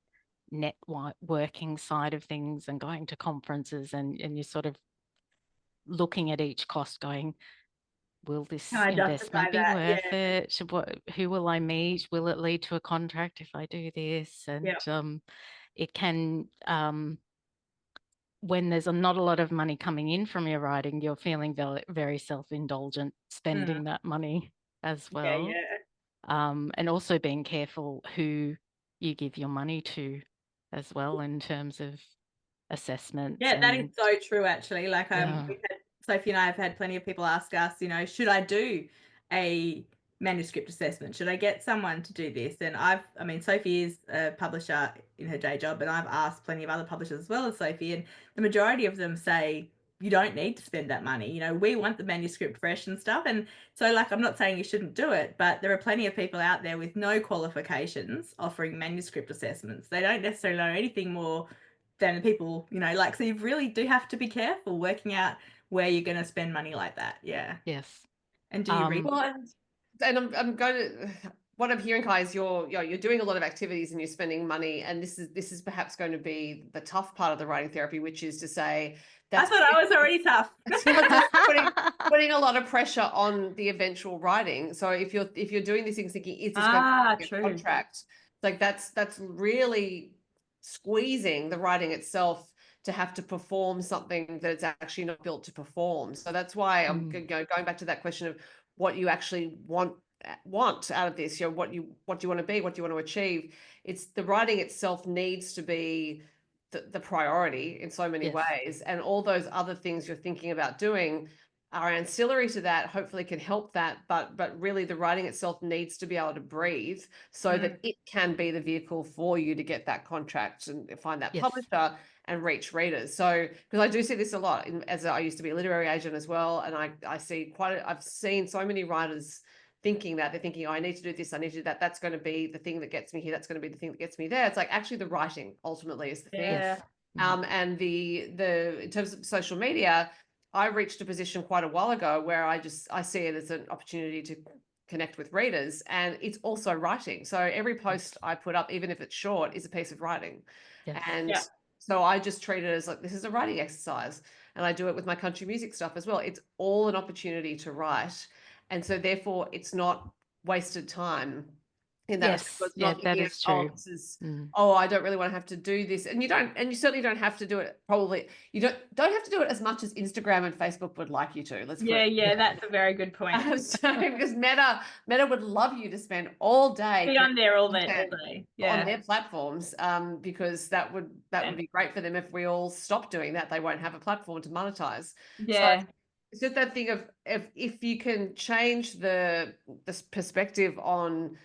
networking side of things and going to conferences, and you're sort of looking at each cost going, will Can this I investment justify be that? Yeah. worth it? Who will I meet? Will it lead to a contract if I do this? And Yeah. it can when there's not a lot of money coming in from your writing, you're feeling very, very self-indulgent Mm. spending that money as Yeah, well. yeah. And also being careful who you give your money to as well in terms of assessments Yeah, that is and so true, actually. Like, yeah, Sophie and I have had plenty of people ask us, should I do a manuscript assessment? Should I get someone to do this? And I mean, Sophie is a publisher in her day job, and I've asked plenty of other publishers as well as Sophie, and the majority of them say you don't need to spend that money. We want the manuscript fresh and stuff. And so, like, I'm not saying you shouldn't do it, but there are plenty of people out there with no qualifications offering manuscript assessments. They don't necessarily know anything more than people, like, so you really do have to be careful working out where you're going to spend money like that. Yeah. yes. And do you read? Well, and I'm going to, what I'm hearing, Kai, is you're doing a lot of activities and you're spending money, and this is perhaps going to be the tough part of the writing therapy, which is to say I thought I was already tough. it's not just putting a lot of pressure on the eventual writing. So if you're doing these things thinking, is this going to be a True. contract? Like that's really squeezing the writing itself to have to perform something that it's actually not built to perform. So that's why I'm going back to that question of what you actually want out of this. What do you want to be, what do you want to achieve? It's the writing itself needs to be the priority in so many Yes. ways, and all those other things you're thinking about doing are ancillary to that, hopefully can help that, but really the writing itself needs to be able to breathe so that it can be the vehicle for you to get that contract and find that publisher and reach readers. So because I do see this a lot as I used to be a literary agent as well, and I see I've seen so many writers thinking that they're thinking, oh, I need to do this, I need to do that, that's going to be the thing that gets me here, that's going to be the thing that gets me there. It's like actually the writing ultimately is the thing. Yeah. And the in terms of social media, I reached a position quite a while ago where I see it as an opportunity to connect with readers, and it's also writing. So every post I put up, even if it's short, is a piece of writing. And so I just treat it as like, this is a writing exercise, and I do it with my country music stuff as well. It's all an opportunity to write. And so therefore it's not wasted time in that respect. It's not that thinking, is true. oh, this is I don't really want to have to do this. And you certainly don't have to do it. Probably you don't have to do it as much as Instagram and Facebook would like you to. Let's put it. That's a very good point. Because Meta would love you to spend all day be on there all day. On their platforms, because that would be great for them. If we all stop doing that, they won't have a platform to monetize. So it's just that thing of if you can change the perspective on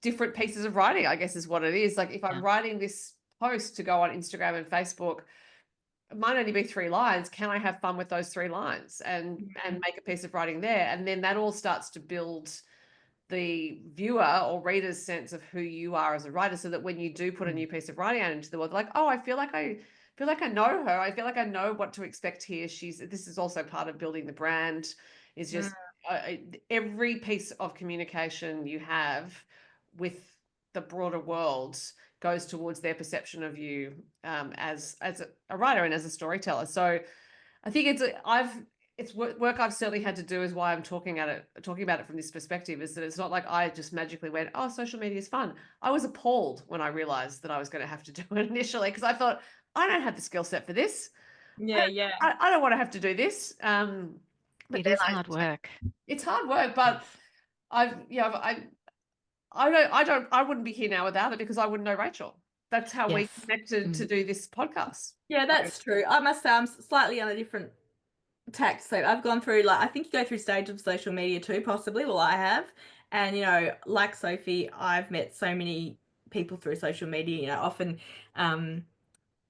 different pieces of writing, I guess is what it is. Like if I'm writing this post to go on Instagram and Facebook, it might only be 3 lines. Can I have fun with those 3 lines and make a piece of writing there? And then that all starts to build the viewer or reader's sense of who you are as a writer, so that when you do put a new piece of writing out into the world, like, oh, I feel like feel like I know her. I feel like I know what to expect here. This is also part of building the brand, is just every piece of communication you have with the broader world goes towards their perception of you as a writer and as a storyteller. So I think it's work I've certainly had to do, is why I'm talking about it from this perspective, is that it's not like I just magically went, oh, social media is fun. I was appalled when I realized that I was going to have to do it initially, because I thought, I don't have the skill set for this. Yeah. I don't want to have to do this. But it is hard work. It's hard work, but I wouldn't be here now without it, because I wouldn't know Rachel. That's how we connected to do this podcast. Yeah, that's true. I must say I'm slightly on a different tack. So I've gone through, like, I think you go through stages of social media too, possibly. Well, I have. And, you know, like Sophie, I've met so many people through social media. You know, often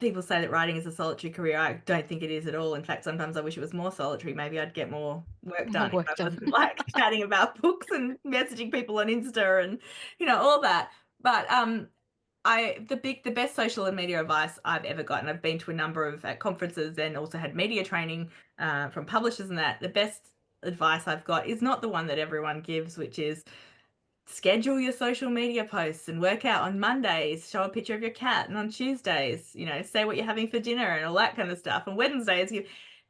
people say that writing is a solitary career. I don't think it is at all. In fact, sometimes I wish it was more solitary. Maybe I'd get more work done if I wasn't like chatting about books and messaging people on Insta and, you know, all that. But the best social and media advice I've ever gotten, I've been to a number of conferences and also had media training from publishers and that. The best advice I've got is not the one that everyone gives, which is schedule your social media posts and work out on Mondays, show a picture of your cat, and on Tuesdays, you know, say what you're having for dinner and all that kind of stuff. And Wednesdays,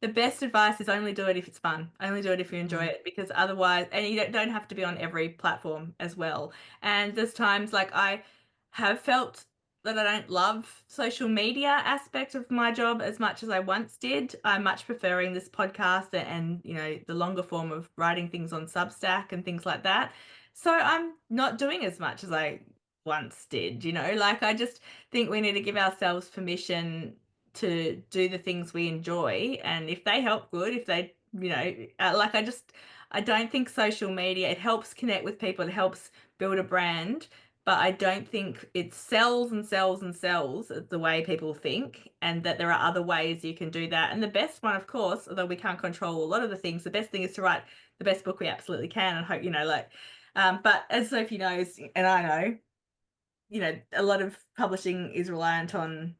the best advice is only do it if it's fun. Only do it if you enjoy it, because otherwise, and you don't have to be on every platform as well. And there's times like I have felt that I don't love social media aspect of my job as much as I once did. I'm much preferring this podcast and you know, the longer form of writing things on Substack and things like that. So I'm not doing as much as I once did, you know, like I just think we need to give ourselves permission to do the things we enjoy. And if they help, good. If they, you know, like I don't think social media, it helps connect with people, it helps build a brand, but I don't think it sells and sells and sells the way people think, and that there are other ways you can do that. And the best one, of course, although we can't control a lot of the things, the best thing is to write the best book we absolutely can and hope, you know, like, but as Sophie knows, and I know, you know, a lot of publishing is reliant on,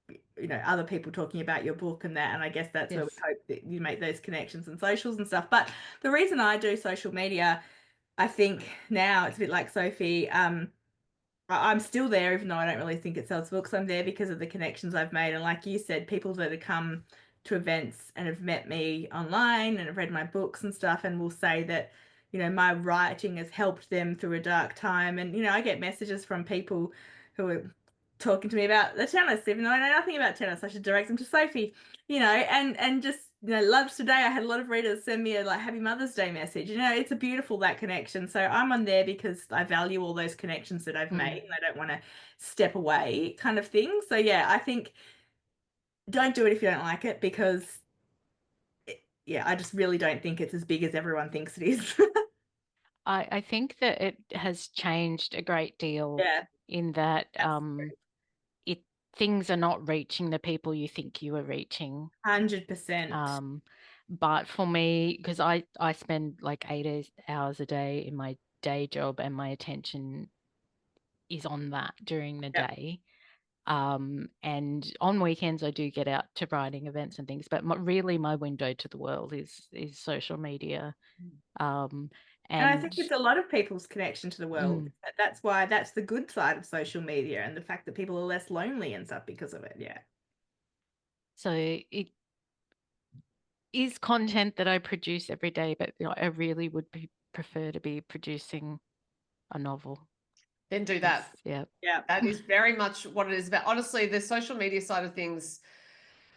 you know, other people talking about your book and that. And I guess that's where we hope that you make those connections and socials and stuff. But the reason I do social media, I think now it's a bit like Sophie. I'm still there, even though I don't really think it sells books. I'm there because of the connections I've made. And like you said, people that have come to events and have met me online and have read my books and stuff and will say that, you know, my writing has helped them through a dark time. And, you know, I get messages from people who are talking to me about the tennis, even though I know nothing about tennis. I should direct them to Sophie, you know, and just, you know, lunch today, I had a lot of readers send me a like Happy Mother's Day message. You know, it's a beautiful, that connection. So I'm on there because I value all those connections that I've made and I don't want to step away kind of thing. So yeah, I think don't do it if you don't like it, because I just really don't think it's as big as everyone thinks it is. I think that it has changed a great deal in that things are not reaching the people you think you are reaching. 100%. But for me, because I spend like 8 hours a day in my day job and my attention is on that during the day. And on weekends I do get out to writing events and things, but really my window to the world is social media. And I think it's a lot of people's connection to the world. That's why that's the good side of social media, and the fact that people are less lonely and stuff because of it. Yeah. So it is content that I produce every day, but you know, I really would prefer to be producing a novel. Then do that. Yeah. That is very much what it is about. Honestly, the social media side of things,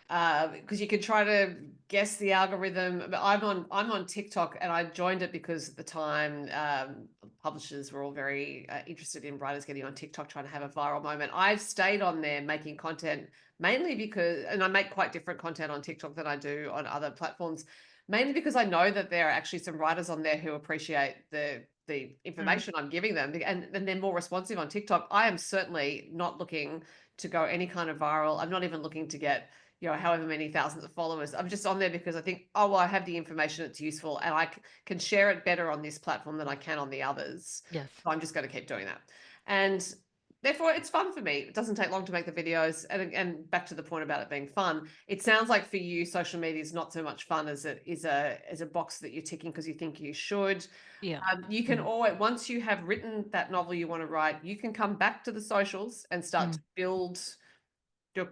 because you can try to guess the algorithm. But I'm on TikTok, and I joined it because at the time publishers were all very interested in writers getting on TikTok, trying to have a viral moment. I've stayed on there making content mainly because, and I make quite different content on TikTok than I do on other platforms, mainly because I know that there are actually some writers on there who appreciate the information I'm giving them, and they're more responsive on TikTok. I am certainly not looking to go any kind of viral. I'm not even looking to get, you know, however many thousands of followers. I'm just on there because I think, oh, well, I have the information, it's useful, and I can share it better on this platform than I can on the others. Yes. So I'm just going to keep doing that. And therefore it's fun for me. It doesn't take long to make the videos. And back to the point about it being fun, it sounds like for you, social media is not so much fun as it is a box that you're ticking because you think you should. Yeah. You can always, once you have written that novel you want to write, you can come back to the socials and start to build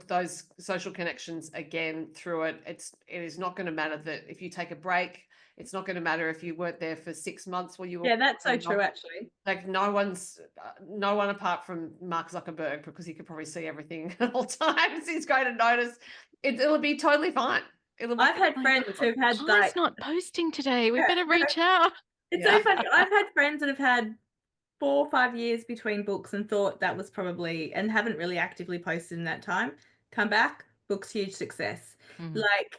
those social connections again through it. It is not going to matter that if you take a break. It's not going to matter if you weren't there for 6 months while you were. Yeah, that's so true, actually. Like no one apart from Mark Zuckerberg, because he could probably see everything at all times. He's going to notice. It'll be totally fine. I've had friends who've had Kai's not posting today. We better reach out. It's so funny. I've had friends that have had 4 or 5 years between books and thought that was probably, and haven't really actively posted in that time. Come back, book's huge success. Like,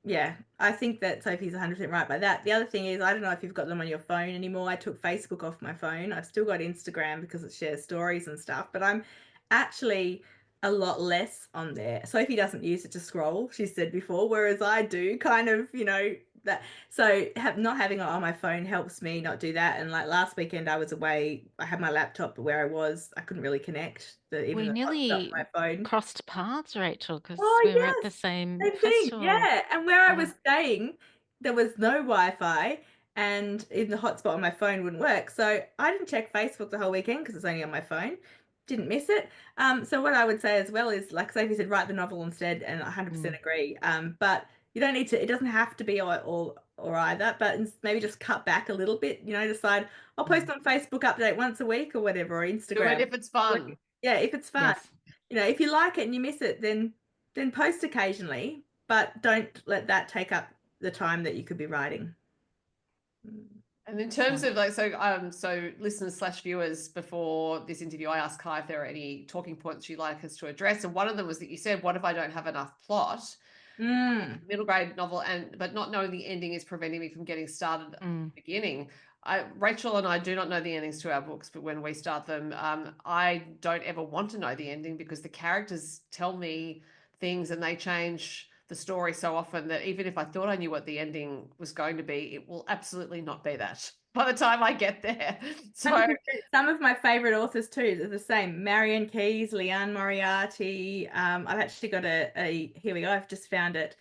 yeah, I think that Sophie's 100% right by that. The other thing is, I don't know if you've got them on your phone anymore. I took Facebook off my phone. I've still got Instagram because it shares stories and stuff, but I'm actually a lot less on there. Sophie doesn't use it to scroll, she said before, whereas I do kind of, you know, that. So not having it on my phone helps me not do that. And like last weekend I was away, I had my laptop, but where I couldn't really connect. We nearly my phone crossed paths, Rachel, because Oh, we were yes, at the same same thing. festival. Yeah, and where I was staying, there was no Wi-Fi, and even the hotspot on my phone wouldn't work. So I didn't check Facebook the whole weekend because it's only on my phone. Didn't miss it. So what I would say as well is, like Sophie said, write the novel instead, and I 100% agree. But you don't need to. It doesn't have to be all or either. But maybe just cut back a little bit. You know, decide I'll post on Facebook update once a week or whatever, or Instagram. Do it if it's fun. Yeah, if it's fun. Yes. You know, if you like it and you miss it, then post occasionally, but don't let that take up the time that you could be writing. And in terms of like, so listeners / viewers, before this interview, I asked Ky if there are any talking points you'd like us to address. And one of them was that you said, what if I don't have enough plot? Middle grade novel, but not knowing the ending is preventing me from getting started at the beginning. Rachel and I do not know the endings to our books, but when we start them, I don't ever want to know the ending because the characters tell me things and they change the story so often that even if I thought I knew what the ending was going to be, it will absolutely not be that by the time I get there. So some of my favorite authors too are the same. Marianne Keyes, Leanne Moriarty. I've actually got here we go. I've just found it.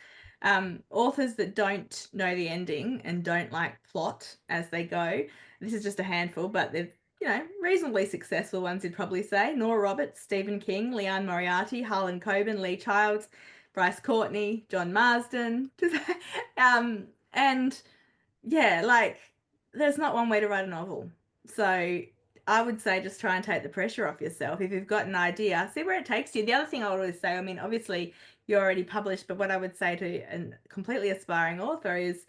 Authors that don't know the ending and don't like plot as they go. This is just a handful, but they're, you know, reasonably successful ones, you'd probably say. Nora Roberts, Stephen King, Leanne Moriarty, Harlan Coben, Lee Childs, Bryce Courtney, John Marsden. And yeah, like there's not one way to write a novel. So I would say just try and take the pressure off yourself. If you've got an idea, see where it takes you. The other thing I would always say, I mean, obviously you're already published, but what I would say to a completely aspiring author is,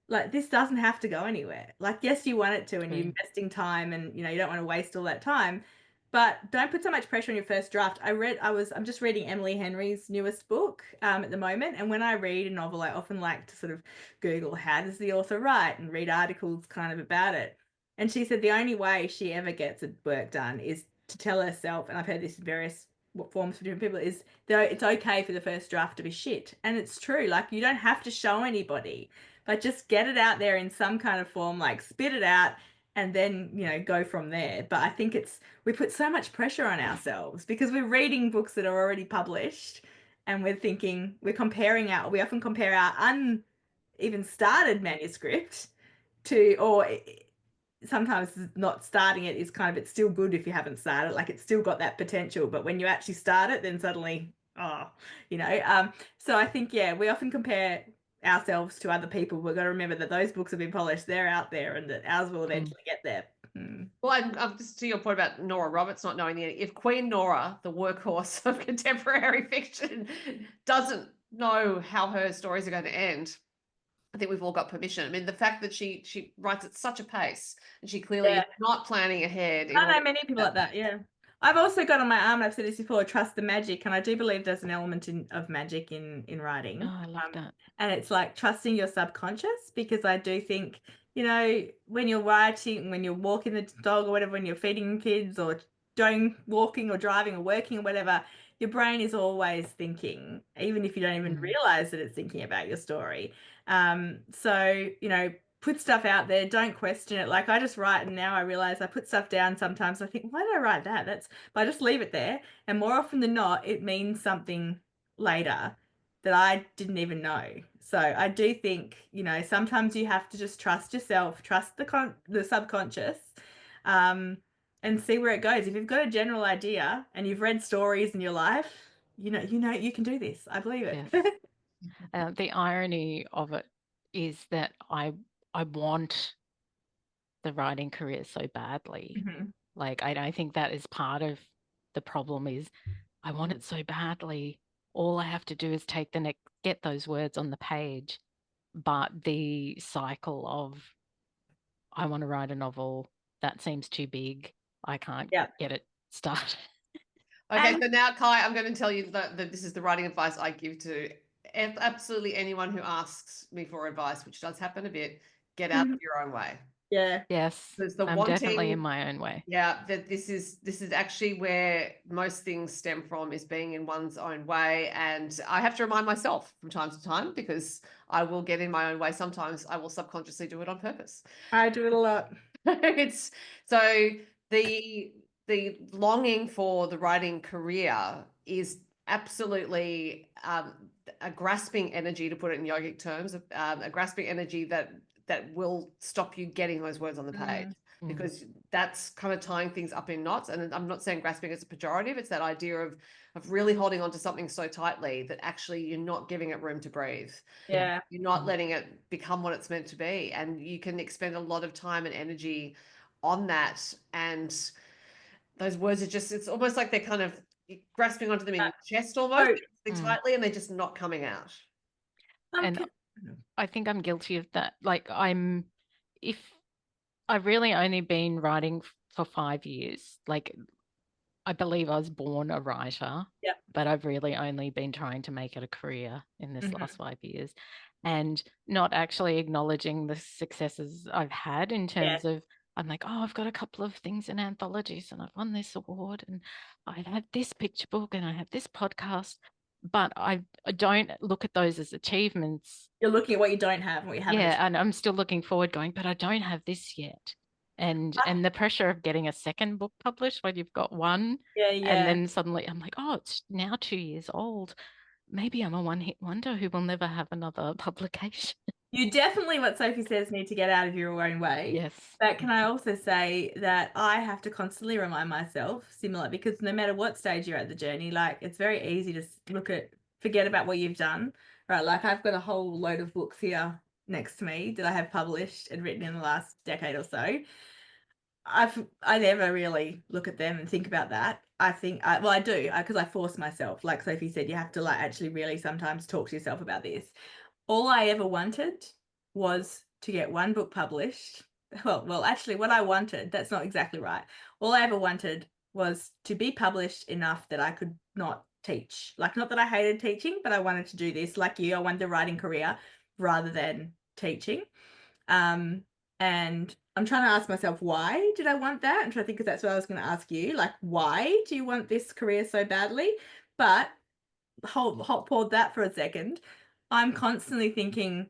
like, this doesn't have to go anywhere. Like, yes, you want it to, and you're investing time, and you know you don't want to waste all that time, but don't put so much pressure on your first draft. I'm just reading Emily Henry's newest book at the moment, and when I read a novel, I often like to sort of Google how does the author write and read articles kind of about it. And she said the only way she ever gets a work done is to tell herself, and I've heard this in various forms for different people, is that it's okay for the first draft to be shit. And it's true. Like, you don't have to show anybody, but just get it out there in some kind of form, like spit it out, and then, you know, go from there. But I think we put so much pressure on ourselves because we're reading books that are already published, and we're thinking, we often compare our uneven started manuscript to, or sometimes not starting it is kind of, it's still good if you haven't started, like it's still got that potential, but when you actually start it, then suddenly, you know, so I think, yeah, we often compare ourselves to other people. We've got to remember that those books have been polished, they're out there, and that ours will eventually get there. Well, I'm just to your point about Nora Roberts not knowing the ending. If Queen Nora, the workhorse of contemporary fiction, doesn't know how her stories are going to end, I think we've all got permission. I mean, the fact that she writes at such a pace and she clearly is not planning ahead. I know many people like that, yeah. I've also got on my arm, I've said this before, trust the magic, and I do believe there's an element of magic in writing. Oh, I love that. And it's like trusting your subconscious, because I do think, you know, when you're writing, when you're walking the dog or whatever, when you're feeding kids or walking or driving or working or whatever, your brain is always thinking, even if you don't even realize that it's thinking about your story. So, you know, put stuff out there. Don't question it. Like I just write, and now I realize I put stuff down sometimes. I think, why did I write that? But I just leave it there. And more often than not, it means something later that I didn't even know. So I do think, you know, sometimes you have to just trust yourself, trust the subconscious, and see where it goes. If you've got a general idea and you've read stories in your life, you know you can do this. I believe it. Yes. The irony of it is that I want the writing career so badly. Like I think that is part of the problem, is I want it so badly. All I have to do is get those words on the page. But the cycle of I want to write a novel, that seems too big. I can't get it started. Okay, so now, Ky, I'm going to tell you that this is the writing advice I give to absolutely anyone who asks me for advice, which does happen a bit. Get out of your own way. Yeah. Yes. I'm definitely in my own way. Yeah, that this is actually where most things stem from, is being in one's own way. And I have to remind myself from time to time, because I will get in my own way. Sometimes I will subconsciously do it on purpose. I do it a lot. It's so the longing for the writing career is absolutely a grasping energy, to put it in yogic terms, a grasping energy that will stop you getting those words on the page, because that's kind of tying things up in knots. And I'm not saying grasping as a pejorative. It's that idea of really holding on to something so tightly that actually you're not giving it room to breathe. Yeah. You're not letting it become what it's meant to be. And you can expend a lot of time and energy on that. And those words are just, it's almost like they're kind of grasping onto them in your chest almost tightly, and they're just not coming out. And I think I'm guilty of that. Like I've really only been writing for 5 years. Like I believe I was born a writer, but I've really only been trying to make it a career in this last 5 years, and not actually acknowledging the successes I've had in terms of, I'm like, oh, I've got a couple of things in anthologies and I've won this award and I have this picture book and I have this podcast, but I don't look at those as achievements. You're looking at what you don't have and what you haven't. Yeah, and I'm still looking forward going, but I don't have this yet. And the pressure of getting a second book published when you've got one, and then suddenly I'm like, oh, it's now 2 years old. Maybe I'm a one-hit wonder who will never have another publication. You definitely, what Sophie says, need to get out of your own way. Yes. But can I also say that I have to constantly remind myself, similar, because no matter what stage you're at the journey, like it's very easy to forget about what you've done, right? Like I've got a whole load of books here next to me that I have published and written in the last decade or so. I never really look at them and think about that. I think, I do, because I force myself. Like Sophie said, you have to like actually really sometimes talk to yourself about this. All I ever wanted was to get one book published. Well, actually, what I wanted, that's not exactly right. All I ever wanted was to be published enough that I could not teach. Like, not that I hated teaching, but I wanted to do this. Like you, I wanted the writing career rather than teaching. And I'm trying to ask myself, why did I want that? I'm trying to think, because that's what I was going to ask you. Like, why do you want this career so badly? But pause that for a second. I'm constantly thinking,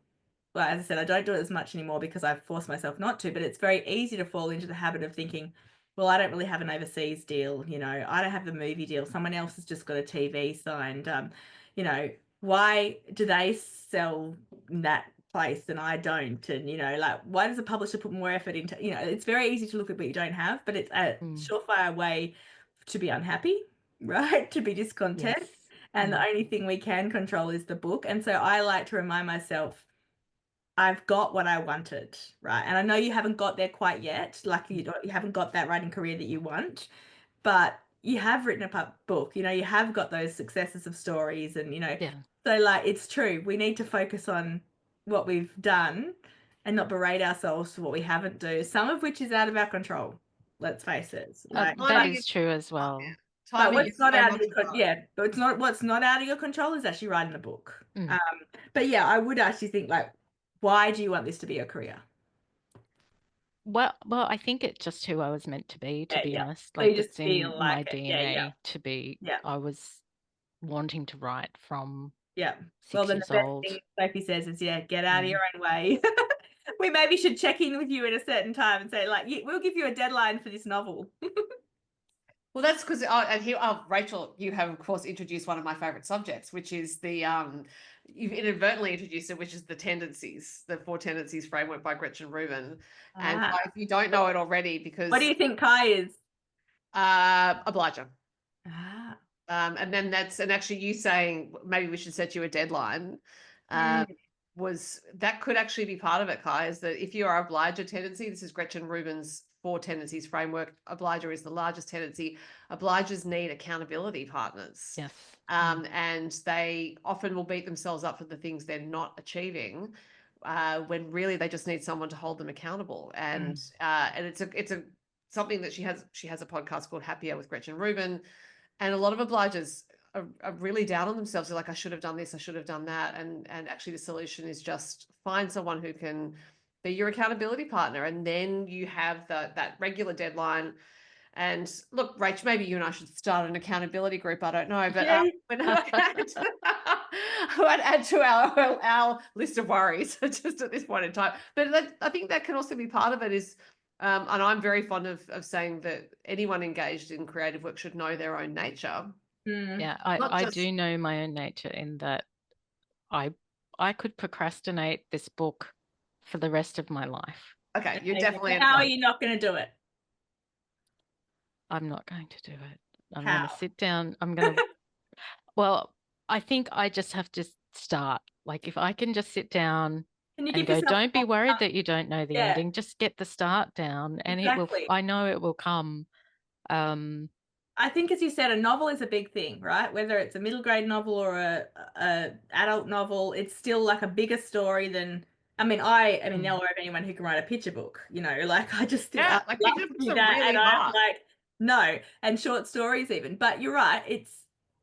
well, as I said, I don't do it as much anymore because I've forced myself not to, but it's very easy to fall into the habit of thinking, well, I don't really have an overseas deal, you know, I don't have the movie deal, someone else has just got a TV signed, you know, why do they sell that place and I don't? And, you know, like, why does a publisher put more effort into, you know, it's very easy to look at what you don't have, but it's a surefire way to be unhappy, right? To be discontent. Yes. And the only thing we can control is the book. And so I like to remind myself, I've got what I wanted, right? And I know you haven't got there quite yet. Like you haven't got that writing career that you want, but you have written a book, you know, you have got those successes of stories and, you know, so like, it's true. We need to focus on what we've done and not berate ourselves for what we haven't do, some of which is out of our control. Let's face it. Like, that is true as well. But what's not out of your but it's not what's not out of your control is actually writing a book. But yeah, I would actually think, like, why do you want this to be a career? Well, I think it's just who I was meant to be honest. Like, it's in my DNA to be. I was wanting to write from 6 years old. The best thing Sophie says is, get out of your own way. We maybe should check in with you at a certain time and say, like, we'll give you a deadline for this novel. Well, that's because, Rachel, you have, of course, introduced one of my favorite subjects, which is you've inadvertently introduced it, which is the tendencies, the 4 tendencies framework by Gretchen Rubin. And if you don't know it already, because. What do you think Ky is? Obliger. Ah. And then and actually you saying maybe we should set you a deadline, that could actually be part of it, Ky, is that if you are obliger tendency, this is Gretchen Rubin's 4 tendencies framework. Obliger is the largest tendency. Obligers need accountability partners. Yes. And they often will beat themselves up for the things they're not achieving, when really they just need someone to hold them accountable. And it's something that she has a podcast called Happier with Gretchen Rubin. And a lot of obligers are really down on themselves. They're like, I should have done this, I should have done that. And actually the solution is just find someone who can be your accountability partner. And then you have that regular deadline. And look, Rach, maybe you and I should start an accountability group. I don't know, but I would add to our list of worries just at this point in time. But I think that can also be part of it is, and I'm very fond of saying that anyone engaged in creative work should know their own nature. Yeah, I do know my own nature in that I could procrastinate this book for the rest of my life. Okay, you're definitely. How are you not going to do it? I'm not going to do it. I'm going to sit down. Well, I think I just have to start. Like if I can just sit down and go, don't be worried that you don't know the ending. Just get the start down and I know it will come. I think, as you said, a novel is a big thing, right? Whether it's a middle grade novel or a adult novel, it's still like a bigger story than. I mean, I know of anyone who can write a picture book. You know, like I just think like picture books are really hard. I'm like, no, and short stories even. But you're right.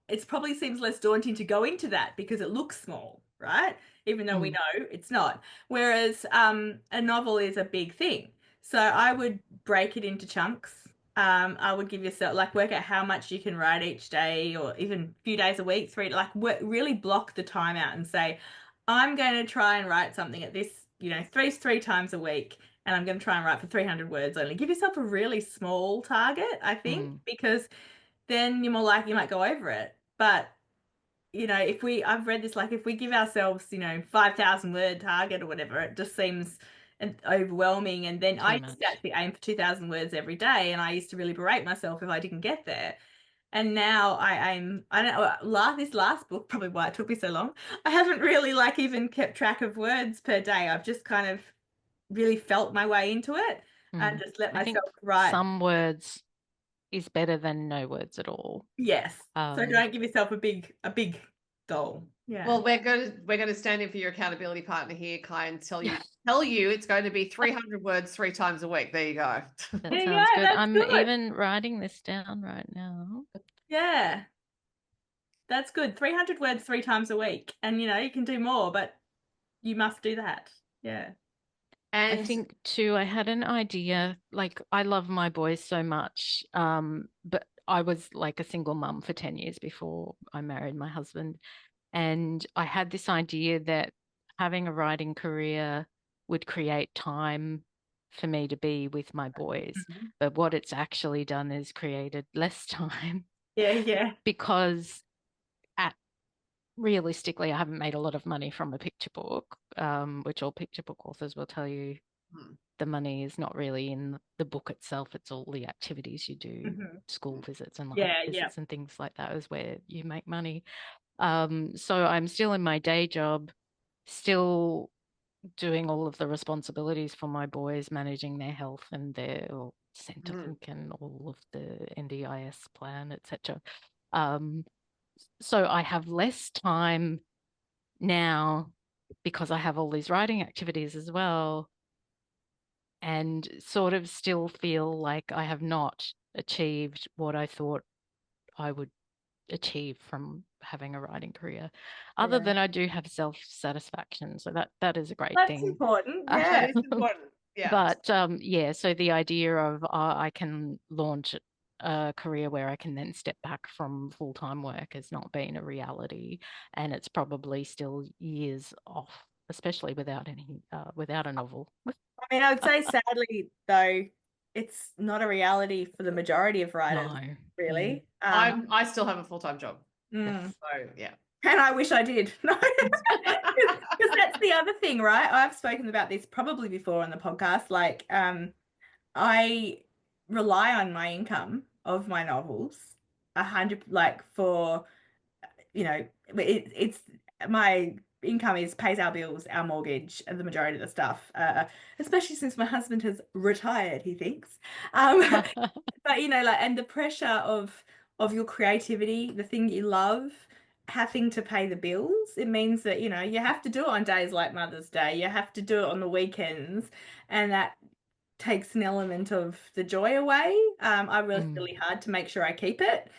It's probably seems less daunting to go into that because it looks small, right? Even though we know it's not. Whereas a novel is a big thing. So I would break it into chunks. I would give yourself, like, work out how much you can write each day or even a few days a week, really block the time out and say, I'm going to try and write something at this, three times a week. And I'm going to try and write for 300 words only. Give yourself a really small target, I think, because then you're more likely you might go over it. But, I've read this, like if we give ourselves, 5,000 word target or whatever, it just seems overwhelming. And then I used to actually aim for 2,000 words every day. And I used to really berate myself if I didn't get there. And now I don't know, this last book, probably why it took me so long, I haven't really even kept track of words per day. I've just kind of really felt my way into it and just let myself write. Some words is better than no words at all. Yes. So don't give yourself a big goal. Yeah. Well, we're going to stand in for your accountability partner here, Ky, and tell you it's going to be 300 words 3 times a week. There you go. That sounds good. I'm good. Even writing this down right now. Yeah. That's good. 300 words 3 times a week. And, you can do more, but you must do that. Yeah. And I think too, I had an idea, like I love my boys so much, but I was like a single mum for 10 years before I married my husband. And I had this idea that having a writing career would create time for me to be with my boys. But what it's actually done is created less time. Yeah. Because realistically, I haven't made a lot of money from a picture book, which all picture book authors will tell you. The money is not really in the book itself. It's all the activities you do, school visits and visits and things like that is where you make money. So I'm still in my day job, still doing all of the responsibilities for my boys, managing their health and their Centrelink and all of the NDIS plan, etc. So I have less time now because I have all these writing activities as well, and sort of still feel like I have not achieved what I thought I would achieve from having a writing career, other than I do have self-satisfaction. So that is a great thing. That's important. Yeah, that is important. Yeah. But so the idea of I can launch a career where I can then step back from full-time work has not been a reality, and it's probably still years off especially without a novel. I mean, I would say sadly though, it's not a reality for the majority of writers, No. really. I still have a full-time job. Mm. So yeah. And I wish I did. No, because that's the other thing, right? I've spoken about this probably before on the podcast. Like, I rely on my income of my novels 100, like for, you know, it's my income pays our bills, our mortgage, and the majority of the stuff. Especially since my husband has retired, he thinks. But you know, like, and the pressure of your creativity, the thing you love, having to pay the bills, it means that, you know, you have to do it on days like Mother's Day, you have to do it on the weekends, and that takes an element of the joy away. I work really hard to make sure I keep it.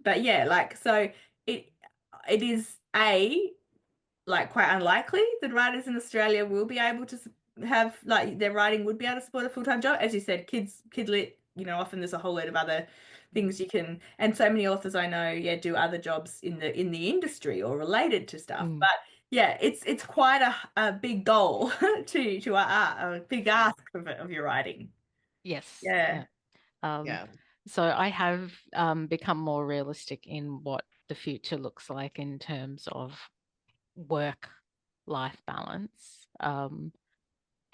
But yeah, like, so it is like quite unlikely that writers in Australia will be able to have, like, their writing would be able to support a full-time job. As you said, kid lit, you know, often there's a whole load of other things you can, and so many authors I know, do other jobs in the industry or related to stuff. But yeah, it's quite a big goal to a big ask of your writing. Yes. Yeah. So I have become more realistic in what the future looks like in terms of work-life balance.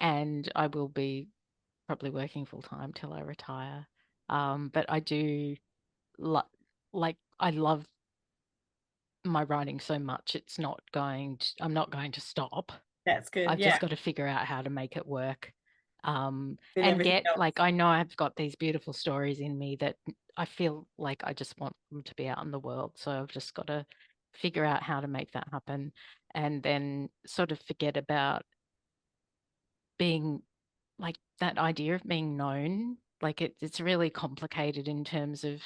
And I will be probably working full-time till I retire. But I do I love my writing so much, I'm not going to stop. That's good. I've just got to figure out how to make it work. And get, else. like, I know I've got these beautiful stories in me that I feel like I just want them to be out in the world. So I've just got to figure out how to make that happen, and then sort of forget about being, like, that idea of being known. Like, it's really complicated in terms of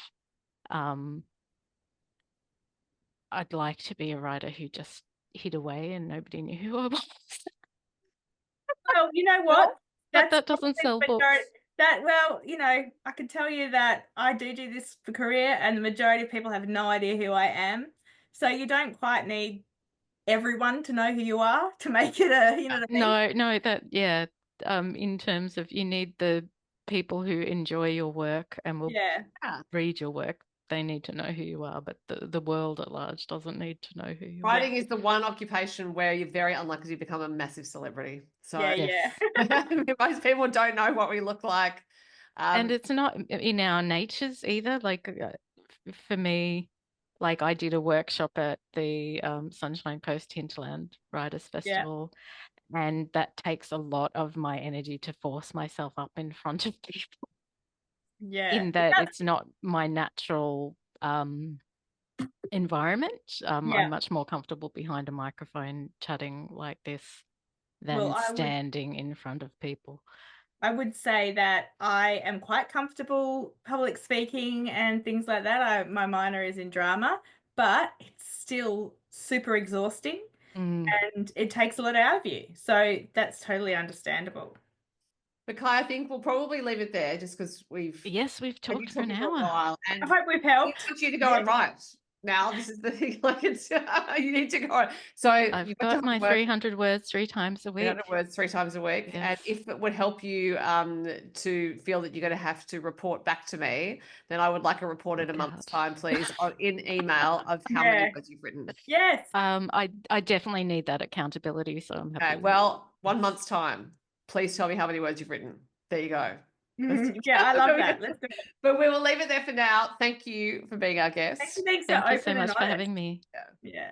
I'd like to be a writer who just hid away and nobody knew who I was. Well, you know what? But that doesn't sell books. Well, you know, I can tell you that I do this for career, and the majority of people have no idea who I am. So you don't quite need everyone to know who you are to make it a, you know what I mean? No, that, yeah. In terms of, you need the people who enjoy your work and will read your work. They need to know who you are, but the world at large doesn't need to know who you are. Writing is the one occupation where you're very unlikely to become a massive celebrity. So most people don't know what we look like. And it's not in our natures either. Like, for me, like, I did a workshop at the Sunshine Coast Hinterland Writers Festival, and that takes a lot of my energy to force myself up in front of people. In that it's not my natural environment. I'm much more comfortable behind a microphone chatting like this than standing in front of people. I would say that I am quite comfortable public speaking and things like that. My minor is in drama, but it's still super exhausting and it takes a lot out of you. So that's totally understandable. But Ky, I think we'll probably leave it there just because we've talked for an hour. While, and I hope we've helped. I want you to go and write. Now, this is the thing, like, it's you need to go on. So I've got my 300 words 3 times a week. 300 words 3 times a week. Yes. And if it would help you to feel that you're going to have to report back to me, then I would like a report in a month's time, please, in email of how many words you've written. Yes. I definitely need that accountability, so I'm happy. Okay, well, 1 month's time. Please tell me how many words you've written. There you go. Yeah, I love that. Let's do it. But we will leave it there for now. Thank you for being our guest. Thank you so much for having me. Yeah.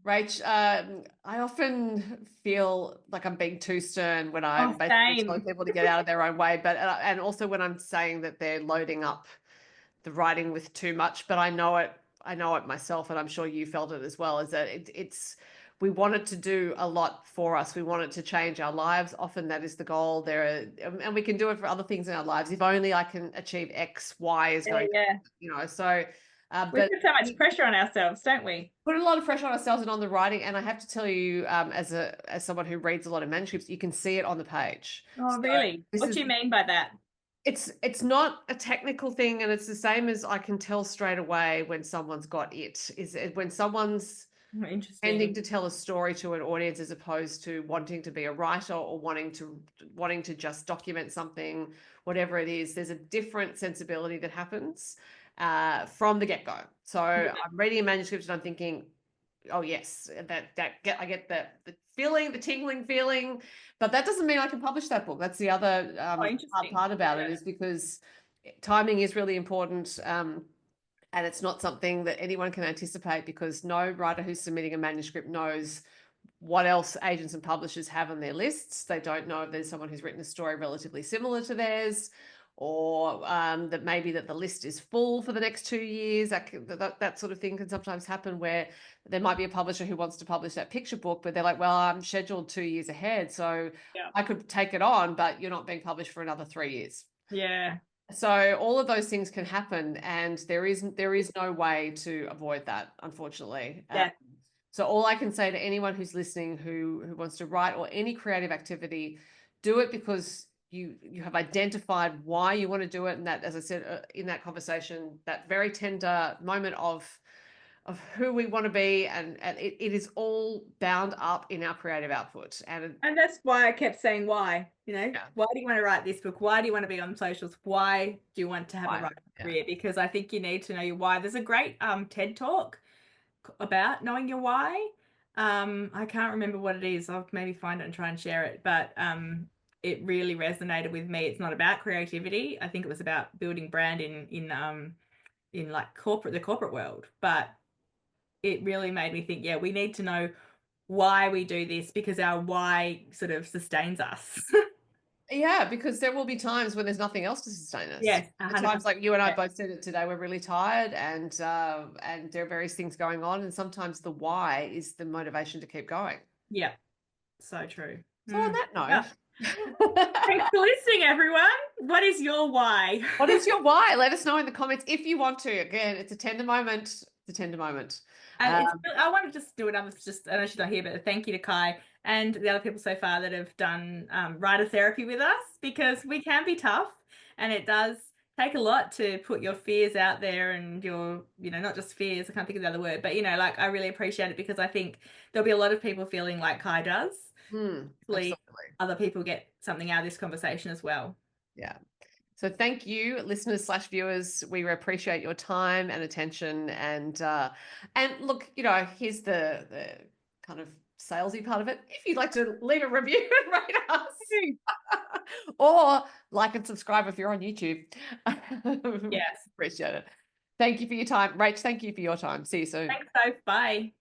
Rach, I often feel like I'm being too stern when I'm basically telling people to get out of their own way, but and also when I'm saying that they're loading up the writing with too much. But I know it myself, and I'm sure you felt it as well. Is that we want it to do a lot for us. We want it to change our lives. Often that is the goal. And we can do it for other things in our lives. If only I can achieve X, Y is going to, you know, so. We put so much pressure on ourselves, don't we? Put a lot of pressure on ourselves and on the writing. And I have to tell you, as someone who reads a lot of manuscripts, you can see it on the page. Oh, really? What do you mean by that? It's not a technical thing, and it's the same as I can tell straight away when someone's got it. Is when someone's Interesting. Tending to tell a story to an audience as opposed to wanting to be a writer or wanting to just document something, whatever it is. There's a different sensibility that happens from the get-go. So I'm reading a manuscript and I'm thinking, oh yes, I get the feeling, the tingling feeling, but that doesn't mean I can publish that book. That's the other hard part about it, is because timing is really important. And it's not something that anyone can anticipate, because no writer who's submitting a manuscript knows what else agents and publishers have on their lists. They don't know if there's someone who's written a story relatively similar to theirs, or that maybe that the list is full for the next 2 years. That sort of thing can sometimes happen, where there might be a publisher who wants to publish that picture book, but they're like, well, I'm scheduled 2 years ahead, so I could take it on, but you're not being published for another 3 years. Yeah. So all of those things can happen, and there is no way to avoid that, unfortunately. Yeah. So all I can say to anyone who's listening who wants to write or any creative activity, do it because you have identified why you want to do it, and that, as I said in that conversation, that very tender moment of who we want to be, and it is all bound up in our creative output. And that's why I kept saying why, why do you want to write this book? Why do you want to be on socials? Why do you want to have a writing career? Because I think you need to know your why. There's a great TED talk about knowing your why. I can't remember what it is. I'll maybe find it and try and share it, but it really resonated with me. It's not about creativity. I think it was about building brand in like the corporate world, but it really made me think, we need to know why we do this, because our why sort of sustains us. Yeah, because there will be times when there's nothing else to sustain us. Yes, times like you and I both said it today, we're really tired, and there are various things going on, and sometimes the why is the motivation to keep going. Yeah, so true. So on that note, thanks for listening, everyone. What is your why? What is your why? Let us know in the comments if you want to. Again, it's a tender moment. It's a tender moment. I want to just do another, I know she's not here, but a thank you to Ky and the other people so far that have done writer therapy with us, because we can be tough, and it does take a lot to put your fears out there, and your, not just fears, I can't think of the other word, but like, I really appreciate it, because I think there'll be a lot of people feeling like Ky does. Hopefully other people get something out of this conversation as well. Yeah. So thank you, listeners/viewers. We appreciate your time and attention. And look, here's the kind of salesy part of it. If you'd like to leave a review and rate us, or like and subscribe if you're on YouTube. Yes. Appreciate it. Thank you for your time. Rach, thank you for your time. See you soon. Thanks, Soph. Bye.